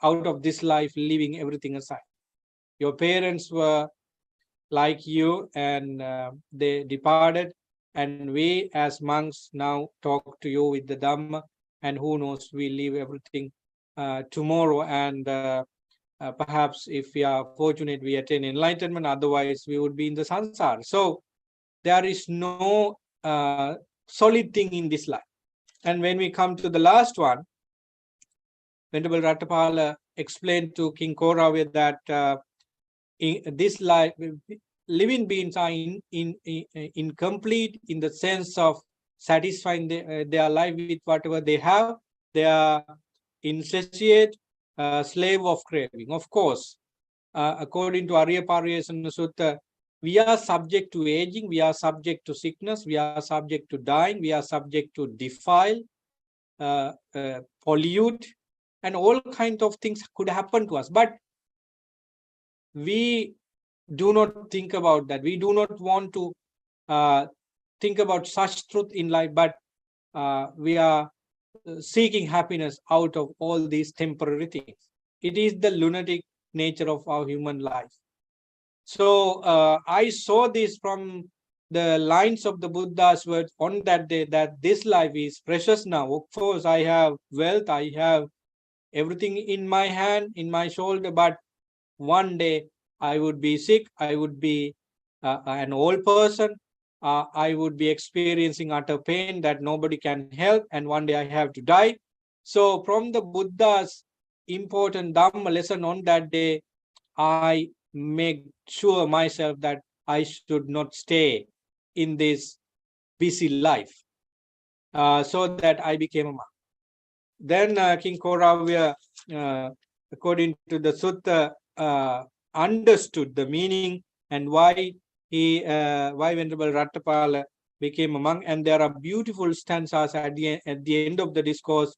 of this life, leaving everything aside. Your parents were like you, and they departed, and we as monks now talk to you with the Dhamma, and who knows, we leave everything tomorrow, and perhaps if we are fortunate, we attain enlightenment. Otherwise, we would be in the samsara. So there is no solid thing in this life. And when we come to the last one, Venerable Ratapala explained to King Koravya that in this life, living beings are incomplete in the sense of satisfying their life with whatever they have. They are insatiate, slave of craving. Of course, according to Arya Pariyasana Sutta, we are subject to aging, we are subject to sickness, we are subject to dying, we are subject to defile, pollute, and all kinds of things could happen to us. But we do not think about that. We do not want to think about such truth in life, but we are seeking happiness out of all these temporary things. It is the lunatic nature of our human life. So I saw this from the lines of the Buddha's words on that day, that this life is precious now. Of course, I have wealth, I have everything in my hand, in my shoulder, but one day I would be sick, I would be an old person, I would be experiencing utter pain that nobody can help, and one day I have to die. So from the Buddha's important Dhamma lesson on that day, I make sure myself that I should not stay in this busy life, so that I became a monk. Then King Koravya, according to the Sutta, understood the meaning and why Venerable Ratapala became a monk. And there are beautiful stanzas at the end of the discourse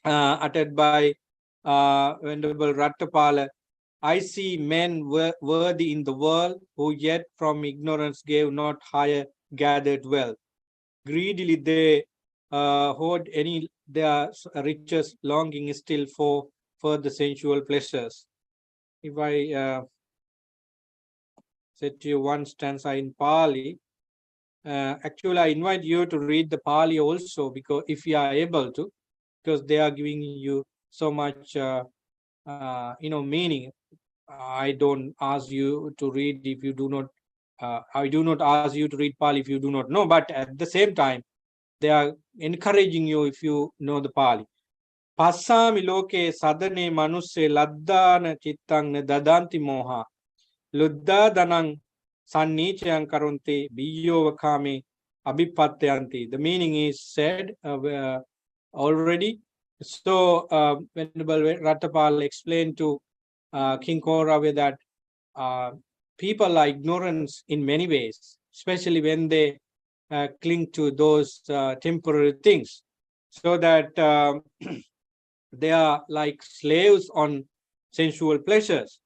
uttered by Venerable Ratapala. I see men worthy in the world, who yet from ignorance gave not higher gathered wealth. Greedily they hoard any their riches, longing still for the sensual pleasures. if I said to you one stanza in Pali, actually I invite you to read the Pali also, because if you are able to, because they are giving you so much meaning. I don't ask you to read if you do not I do not ask you to read Pali if you do not know, but at the same time they are encouraging you if you know the Pali. Passami loke sadane manusse laddana chittang dadanti moha luddha danang sannichayang karunti biyovakami abhipatyanti. The meaning is said already. So Venerable Rattapal explained to King Koravya that people are ignorant in many ways, especially when they cling to those temporary things, so that they are like slaves on sensual pleasures.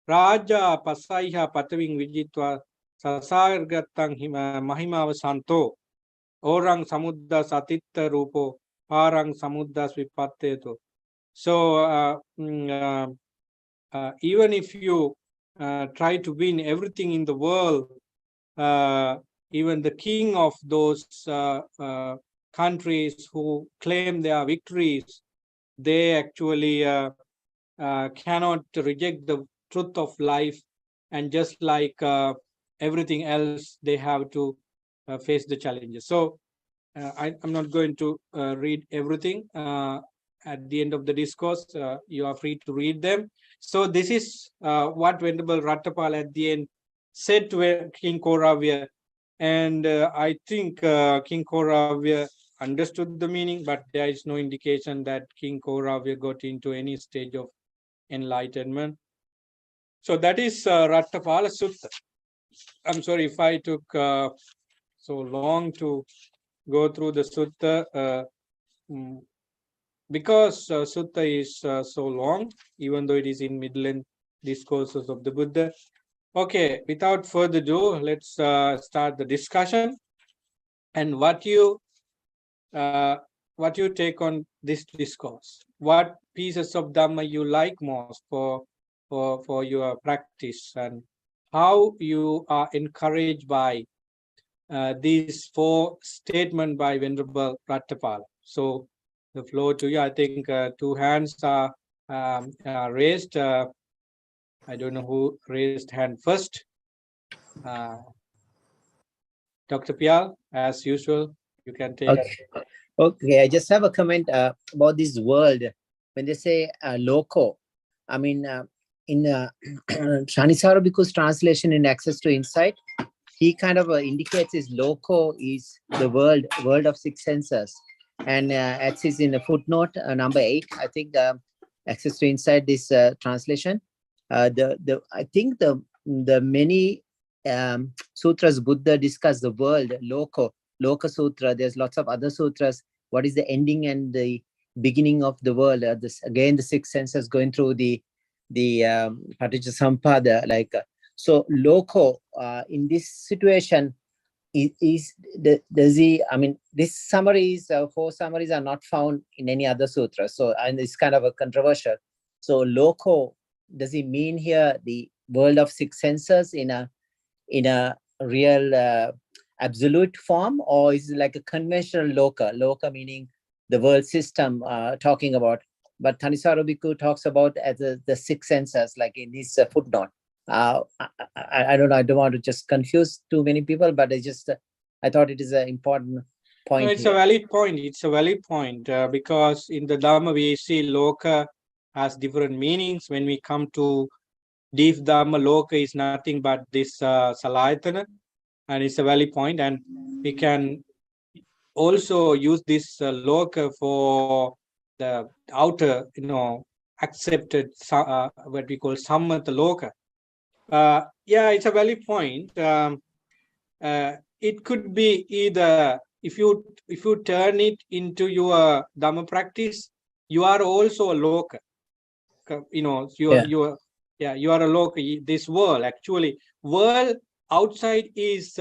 Raja pasaiha pataving vijitva sasargatang mahimava santo orang samudda satitta rupo parang samudda svipatteto. So even if you try to win everything in the world, even the king of those countries who claim their victories, they actually cannot reject the truth of life, and just like everything else, they have to face the challenges. So I'm not going to read everything. At the end of the discourse, you are free to read them. So this is what Venerable Rattapal at the end said to King Koravya, and I think King Koravya understood the meaning, but there is no indication that King Koravya got into any stage of enlightenment. So that is Rattapala Sutta. I'm sorry if I took so long to go through the Sutta, because Sutta is so long, even though it is in middle discourses of the Buddha. Okay, without further ado, let's start the discussion. And what you take on this discourse? What pieces of Dhamma you like most for your practice, and how you are encouraged by these 4 statements by Venerable Rattapal. So the floor to you. I think 2 hands are raised. I don't know who raised hand first. Dr. Pial, as usual, you can take. Okay, I just have a comment about this world. When they say loco, I mean, in Shanisara Bhikkhu's translation in Access to Insight, he kind of indicates his loco is the world of 6 senses. And as is in a footnote number 8, I think Access to Insight, this translation, I think the many sutras Buddha discuss the world, Loka Sutra. There's lots of other sutras. What is the ending and the beginning of the world? Again, the 6 senses going through the Paticcasamuppada. So Loko in this situation does he? I mean, this summaries, 4 summaries are not found in any other sutra. So, and it's kind of a controversial. So Loko, does he mean here the world of 6 senses in a real absolute form, or is it like a conventional loka meaning the world system talking about? But Thanissaro Bhikkhu talks about as the 6 senses, like in this footnote. I don't know, I don't want to just confuse too many people, but I thought it is an important point. No, it's a valid point. It's a valid point because in the Dhamma we see loka has different meanings. When we come to deep Dhamma, loka is nothing but this salayatana, and it's a valid point. And we can also use this loka for the outer, accepted what we call sammata loka. Yeah, it's a valid point. It could be either, if you turn it into your Dhamma practice, you are also a loka. You are a loka. This world, actually, world outside is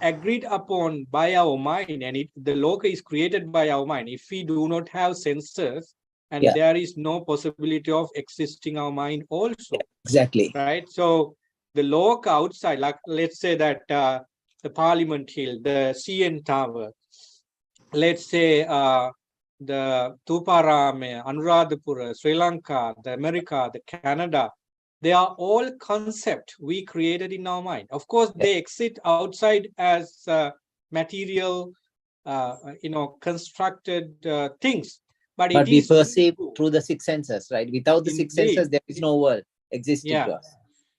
agreed upon by our mind, and the loka is created by our mind. If we do not have senses and Yeah. there is no possibility of existing our mind also. Exactly. Right? So the loc outside, like let's say that the Parliament Hill, the CN Tower, let's say the Tuparame, Anuradhapura, Sri Lanka, the America, the Canada, they are all concept we created in our mind. Of course, they exist outside as material, constructed things, but it But we is perceive true. through the six senses, right? Without the six senses, Indeed. there is no world existing Yeah, to us.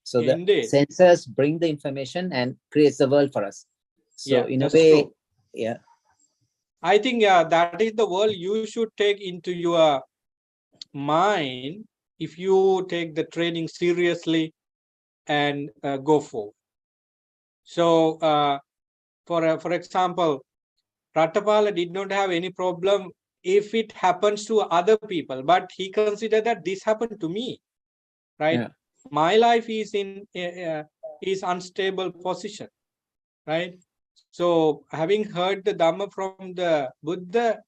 So the indeed. senses bring the information and creates the world for us. So Yeah, in a that's way, true. yeah. I think that is the world you should take into your mind if you take the training seriously and go forward. So, for example, Ratapala did not have any problem if it happens to other people, but he considered that this happened to me, right? Yeah. My life is in is unstable position, right? So, having heard the Dhamma from the Buddha,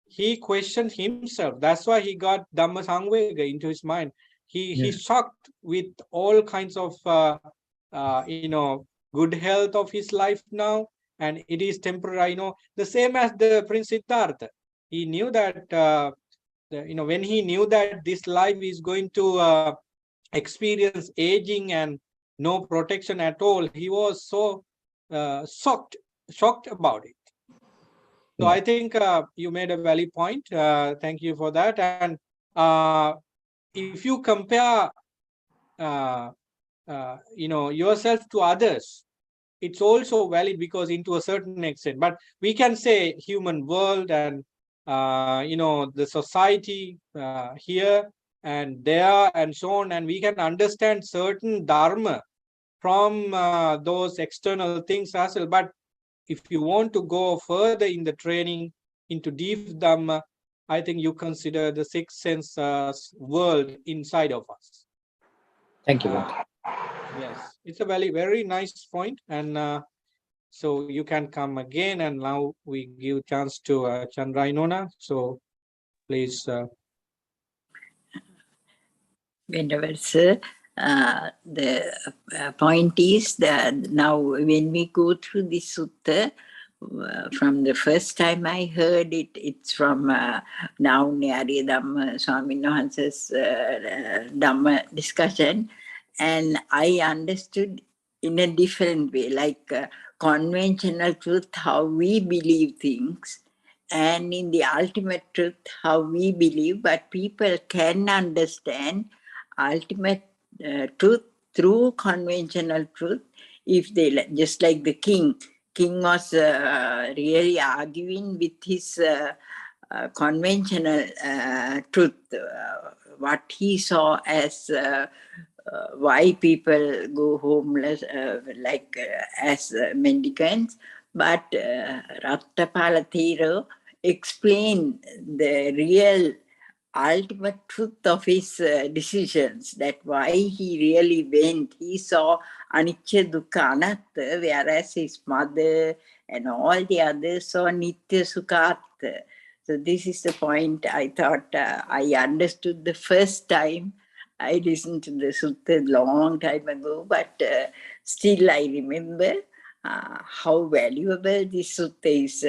he questioned himself. That's why he got Dhamma Sangvega into his mind. He shocked with all kinds of good health of his life now, and it is temporary. The same as the Prince Siddhartha. He knew that when he knew that this life is going to experience aging and no protection at all, he was so shocked about it. So I think you made a valid point. Thank you for that. And if you compare, yourself to others, it's also valid because into a certain extent. But we can say human world and the society here and there and so on, and we can understand certain dharma from those external things as well. But if you want to go further in the training into deep Dhamma, I think you consider the sixth sense world inside of us. Thank you. Yes, it's a very, very nice point. And so you can come again. And now we give chance to Chandra Inona. So please. Venerable Sir, the point is that now when we go through this sutta, from the first time I heard it, it's from now Nyari Dhamma Swamin Wahanse's Dhamma discussion, and I understood in a different way, like conventional truth, how we believe things, and in the ultimate truth, how we believe, but people can understand ultimate truth through conventional truth if they just like the king was really arguing with his conventional truth, what he saw as why people go homeless as mendicants, but Rattapala Thero explained the real ultimate truth of his decisions, that why he really went. He saw anicca dukkha anatta, whereas his mother and all the others saw nitya sukhatta. So this is the point I thought I understood the first time I listened to the sutta long time ago, but still I remember how valuable this sutta is.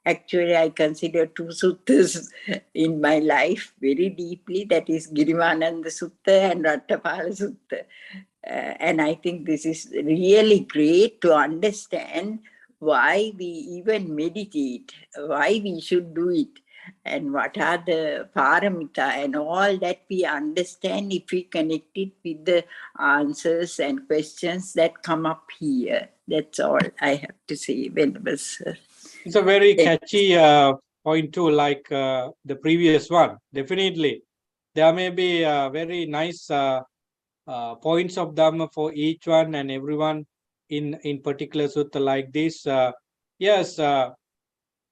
Actually, I consider two suttas in my life very deeply. That is Girivananda Sutta and Rattapala Sutta. And I think this is really great to understand why we even meditate, why we should do it, and what are the paramita and all that we understand if we connect it with the answers and questions that come up here. That's all I have to say, Venerable Sir. It's a very catchy point too, like the previous one. Definitely, there may be very nice points of Dhamma for each one and everyone in particular sutta like this. Yes,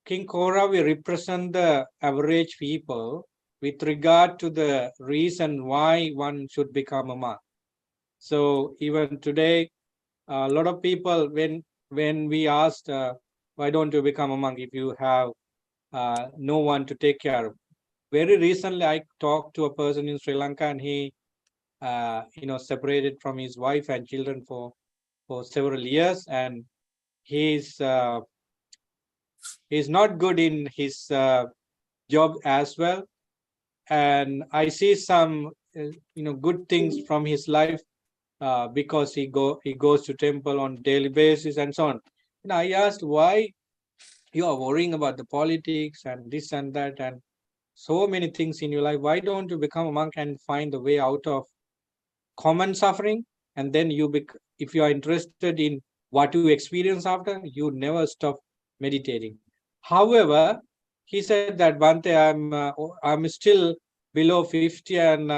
King Kora will represent the average people with regard to the reason why one should become a monk. So even today, a lot of people, when we asked, why don't you become a monk if you have no one to take care of? very recently I talked to a person in Sri Lanka, and he separated from his wife and children for several years, and he's not good in his job as well. And I see some good things from his life, because he goes to temple on daily basis and so on. And I asked, why you are worrying about the politics and this and that and so many things in your life? Why don't you become a monk and find the way out of common suffering? And then if you are interested in what you experience after, you never stop meditating. However, he said that, Bante, I'm still below 50, and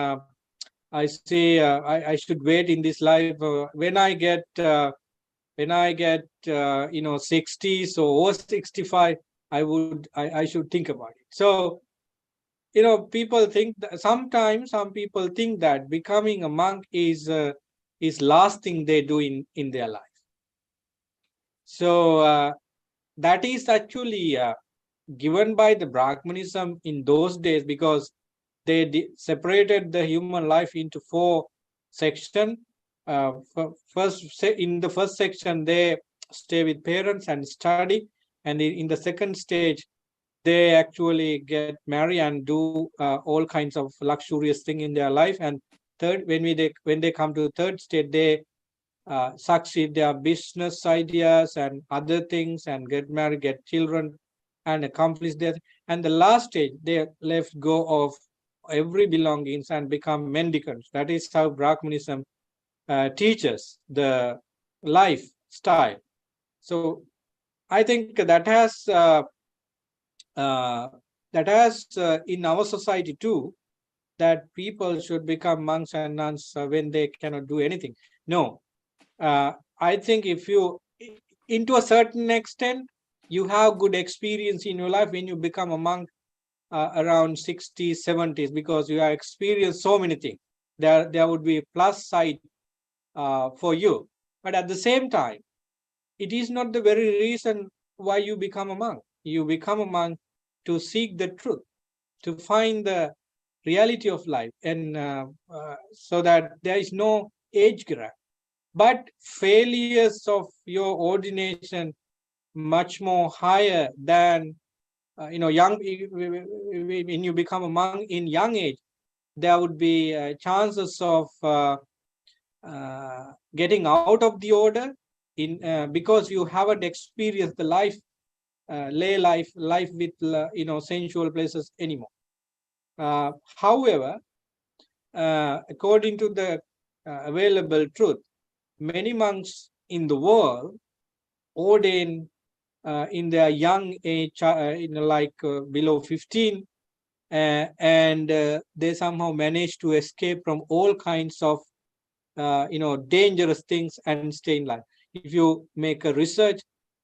I say I should wait in this life. When I get 60, so over 65, I should think about it. So people think that sometimes some people think that becoming a monk is last thing they do in their life. So that is actually given by the Brahmanism in those days, because they separated the human life into 4 sections. In the first section, they stay with parents and study, and in the second stage, they actually get married and do all kinds of luxurious thing in their life. And third, when they come to the third state, they succeed their business ideas and other things, and get married, get children, and accomplish that. And the last stage, they let go of every belongings and become mendicants. That is how Brahmanism teaches the lifestyle. So I think that has in our society too, that people should become monks and nuns when they cannot do anything. No, I think if you, into a certain extent, you have good experience in your life when you become a monk around 60s, 70s, because you have experienced so many things. There would be a plus side for you. But at the same time, it is not the very reason why you become a monk. You become a monk to seek the truth, to find the reality of life, and so that there is no age gap. But failures of your ordination much more higher than young. When you become a monk in young age, there would be chances of getting out of the order because you haven't experienced the life, lay life with sensual places anymore. However, according to the available truth, many monks in the world ordain in their young age, below 15, and they somehow manage to escape from all kinds of dangerous things and stay in life. If you make a research,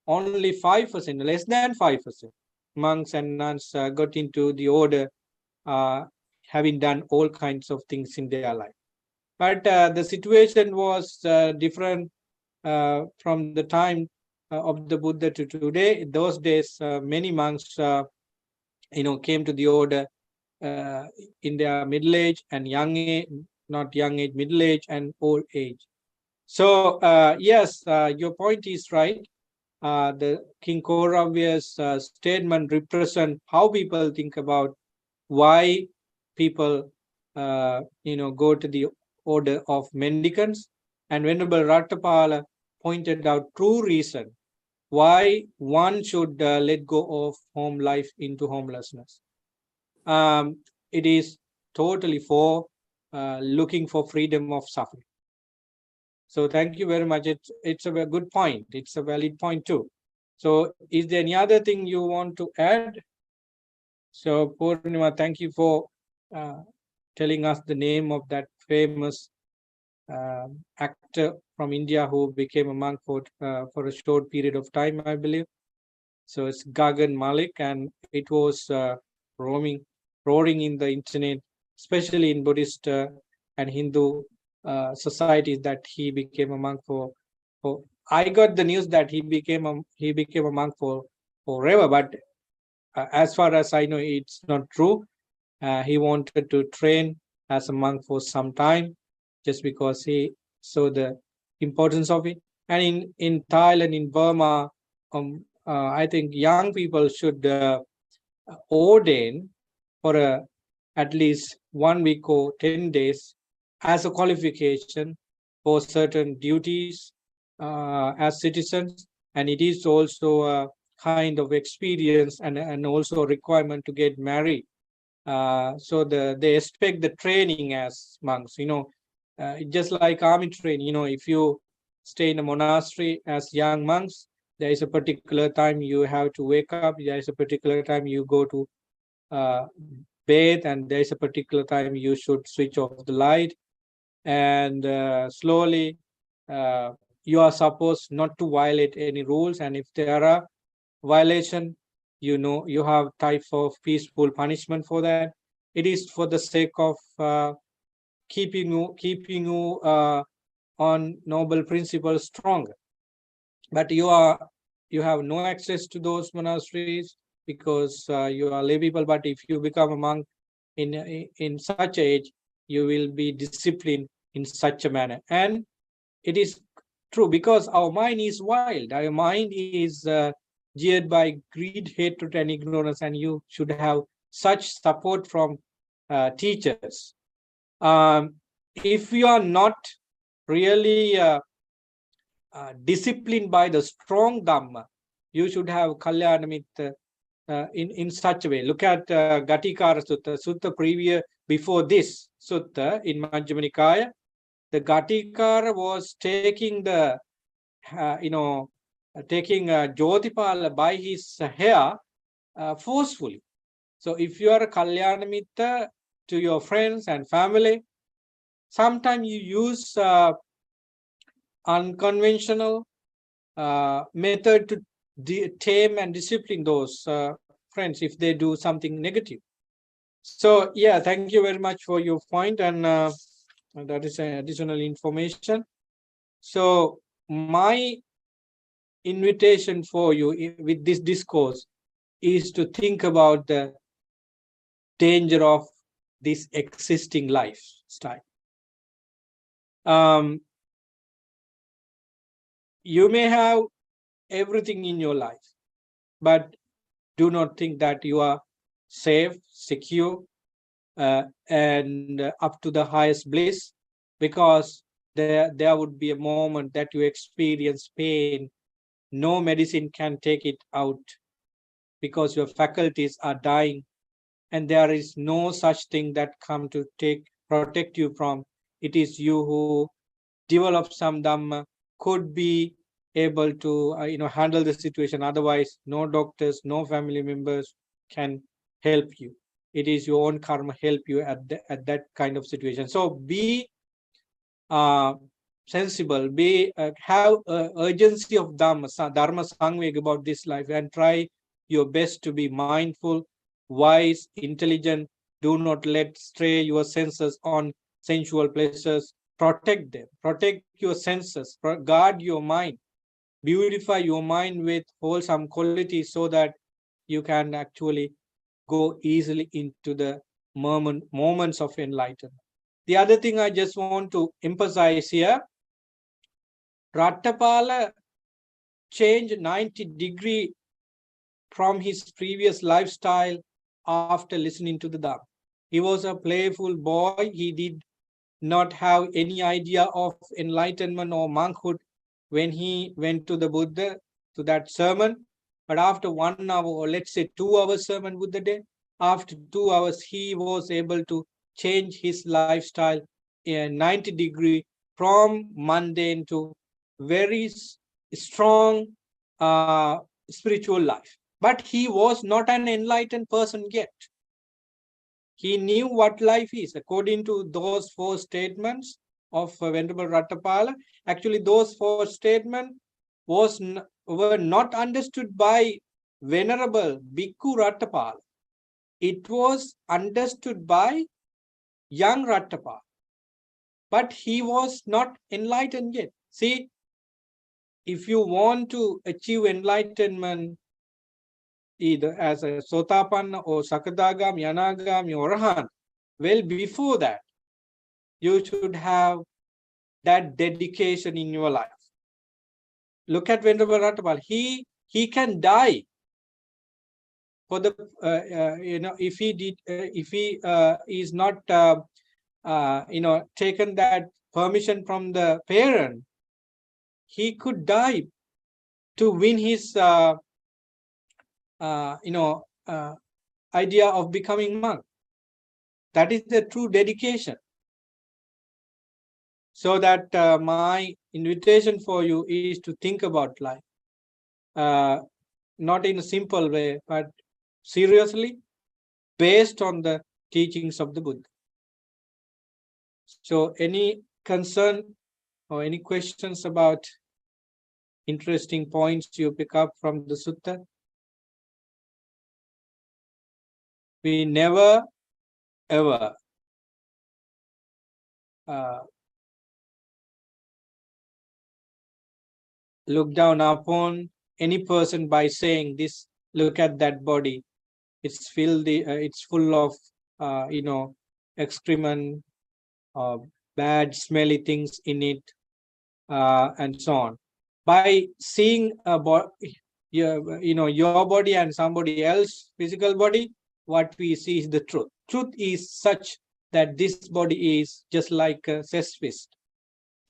only 5%, less than 5%, monks and nuns got into the order, having done all kinds of things in their life. But the situation was different from the time of the Buddha to today. In those days, many monks, came to the order in their middle age and young age, not young age, middle age and old age. So yes, your point is right. The King Koravya's statement represent how people think about why people go to the order of mendicants, and Venerable Rattapala pointed out true reason why one should let go of home life into homelessness. It is totally for looking for freedom of suffering. So thank you very much. It's a very good point. It's a valid point too. So is there any other thing you want to add? So Purnima, thank you for telling us the name of that famous actor from India who became a monk for a short period of time, I believe. So it's Gagan Malik, and it was roaring in the internet, especially in Buddhist and Hindu societies, that he became a monk for. I got the news that he became a monk for forever, but as far as I know, it's not true. He wanted to train as a monk for some time, just because he saw the importance of it. And in Thailand, in Burma, I think young people should ordain for at least 1 week or 10 days as a qualification for certain duties as citizens. And it is also a kind of experience and also a requirement to get married. So they expect the training as monks, just like army training. If you stay in a monastery as young monks, there is a particular time you have to wake up, there is a particular time you go to uh, bathe, and there is a particular time you should switch off the light, and slowly you are supposed not to violate any rules, and if there are violation, you have type of peaceful punishment for that. It is for the sake of keeping you on noble principles stronger. But you have no access to those monasteries because you are lay people. But if you become a monk in such age, you will be disciplined in such a manner. And it is true, because our mind is wild, our mind is geared by greed, hatred, and ignorance, and you should have such support from teachers. If you are not really disciplined by the strong Dhamma, you should have Kalyanamita in such a way. Look at Gatikara Sutta, Sutta previous before this Sutta in Majjhima Nikaya. The Gatikara was taking taking Jyotipala by his hair forcefully. So if you are a Kalyanamita to your friends and family, sometimes you use unconventional method to tame and discipline those friends if they do something negative. So yeah, thank you very much for your point, and that is additional information. So my invitation for you with this discourse is to think about the danger of this existing lifestyle. You may have everything in your life, but do not think that you are safe, secure, and up to the highest bliss, because there would be a moment that you experience pain. No medicine can take it out, because your faculties are dying, and there is no such thing that come to protect you from. It is you who develop some Dhamma, could be able to handle the situation. Otherwise, no doctors, no family members can help you. It is your own karma help you at that kind of situation. So be sensible, have urgency of dharma sangvega about this life, and try your best to be mindful, wise, intelligent. Do not let stray your senses on sensual pleasures. Protect them, protect your senses, guard your mind, beautify your mind with wholesome qualities, so that you can actually go easily into the moments of enlightenment. The other thing I just want to emphasize here, Rattapala changed 90-degree from his previous lifestyle after listening to the Dhamma. He was a playful boy. He did not have any idea of enlightenment or monkhood when he went to the Buddha, to that sermon. But after 1 hour, or let's say 2 hours sermon Buddha day, after 2 hours, he was able to change his lifestyle in 90-degree from mundane to very strong spiritual life. But he was not an enlightened person yet. He knew what life is. According to those 4 statements of Venerable Rattapala, actually those 4 statements were not understood by Venerable Bhikkhu Rattapala. It was understood by young Rattapala, but he was not enlightened yet. See, if you want to achieve enlightenment, either as a Sotapanna or Sakadagami, Anagami, or Arahant. Well, before that, you should have that dedication in your life. Look at Venerable Ratapal. He can die for the if he is not taken that permission from the parent, he could die to win his idea of becoming monk. That is the true dedication. So that my invitation for you is to think about life, not in a simple way, but seriously, based on the teachings of the Buddha. So any concern or any questions about interesting points you pick up from the sutta? We never ever look down upon any person by saying this, look at that body, it's filthy, it's full of excrement, bad smelly things in it, and so on. By seeing your body and somebody else physical body, what we see is the truth. Truth is such that this body is just like a cesspit,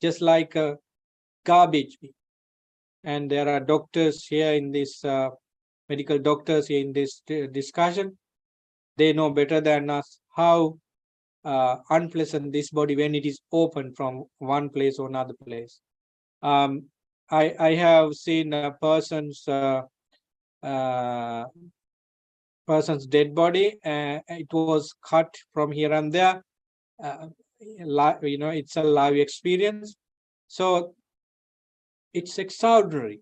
just like a garbage bin. And there are doctors here in this medical doctors here in this discussion. They know better than us how unpleasant this body when it is open from one place or another place. I have seen a person's dead body. It was cut from here and there. It's a live experience. So it's extraordinary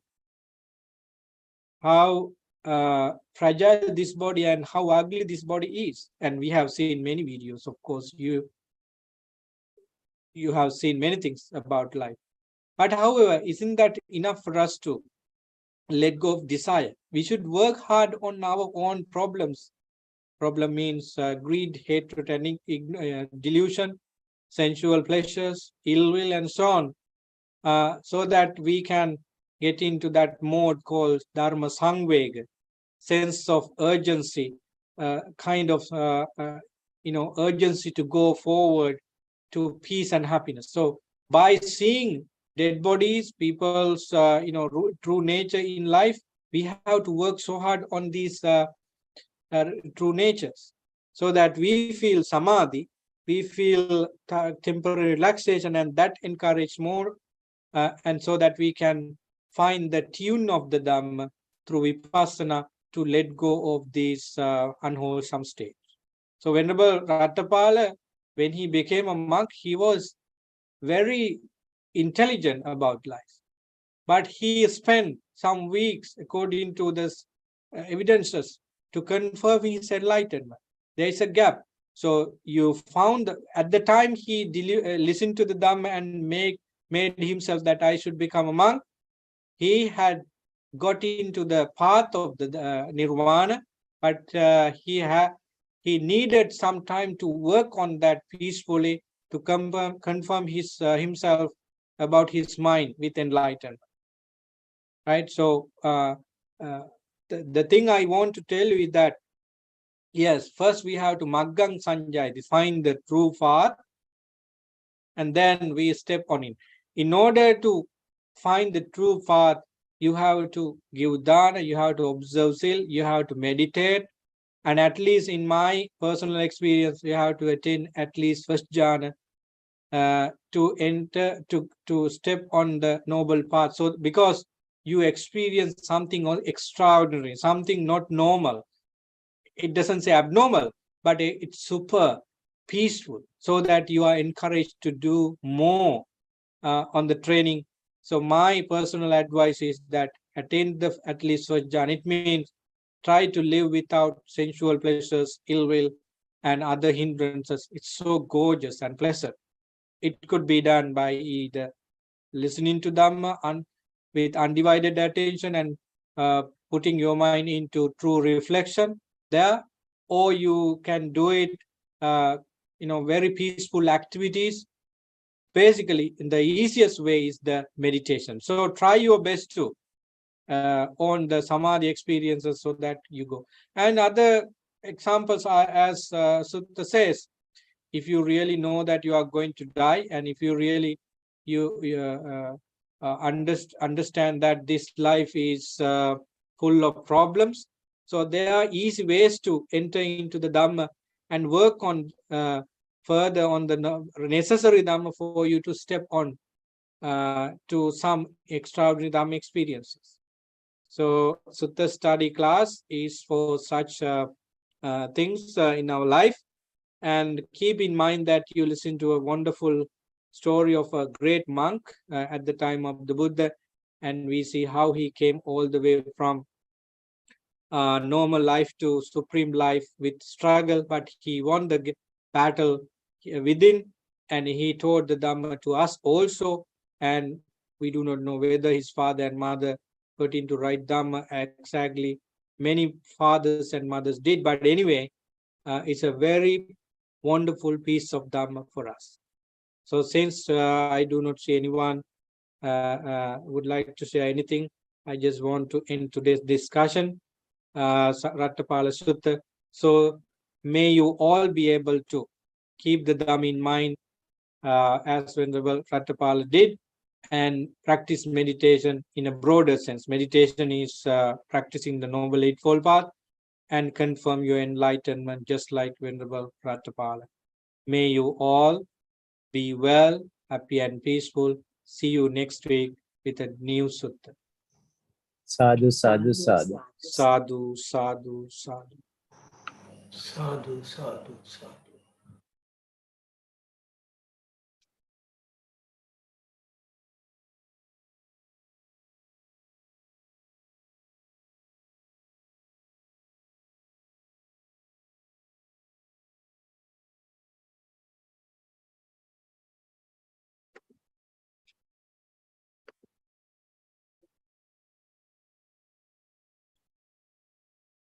how fragile this body and how ugly this body is. And we have seen many videos. Of course, you have seen many things about life. But however, isn't that enough for us to let go of desire? We should work hard on our own problems. Problem means greed, hatred, and delusion, sensual pleasures, ill will, and so on, so that we can get into that mode called dharma samvega, sense of urgency, kind of urgency to go forward to peace and happiness. So by seeing dead bodies, people's true nature in life, we have to work so hard on these true natures, so that we feel samadhi, we feel temporary relaxation, and that encourage more, and so that we can find the tune of the Dhamma through vipassana to let go of these unwholesome states. So Venerable Ratapala, when he became a monk, he was very intelligent about life, but he spent some weeks, according to this evidences, to confirm his enlightenment. There is a gap. So you found at the time he listened to the Dhamma and made himself that I should become a monk. He had got into the path of the nirvana, but he needed some time to work on that peacefully to confirm his himself about his mind with enlightenment. Right. So the thing I want to tell you is that, yes, first we have to maggang sanjaya, define the true path, and then we step on it. In order to find the true path, you have to give dana, you have to observe sil, you have to meditate, and at least in my personal experience, you have to attain at least first jhana to enter, to step on the noble path. So because you experience something extraordinary, something not normal. It doesn't say abnormal, but it's super peaceful, so that you are encouraged to do more on the training. So my personal advice is that attain the at least first jhana. It means try to live without sensual pleasures, ill will, and other hindrances. It's so gorgeous and pleasant. It could be done by either listening to Dhamma with undivided attention and putting your mind into true reflection there, or you can do it, very peaceful activities. Basically, in the easiest way is the meditation. So try your best to on the samadhi experiences so that you go. And other examples are, as Sutta says, if you really know that you are going to die, and if you really understand that this life is full of problems, so there are easy ways to enter into the Dhamma and work on further on the necessary Dhamma for you to step on to some extraordinary Dhamma experiences. So Sutta study class is for such things in our life. And keep in mind that you listen to a wonderful story of a great monk at the time of the Buddha, and we see how he came all the way from normal life to supreme life with struggle, but he won the battle within, and he taught the Dhamma to us also. And we do not know whether his father and mother put into right Dhamma exactly. Many fathers and mothers did, but anyway, it's a very wonderful piece of Dhamma for us. So since I do not see anyone would like to say anything, I just want to end today's discussion. Rattapala Sutta. So may you all be able to keep the Dhamma in mind as Venerable Rattapala did, and practice meditation in a broader sense. Meditation is practicing the Noble Eightfold Path and confirm your enlightenment, just like Venerable Rattapala. May you all be well, happy and peaceful. See you next week with a new Sutta. Sadhu, sadhu, sadhu. Sadhu, sadhu, sadhu. Sadhu, sadhu, sadhu.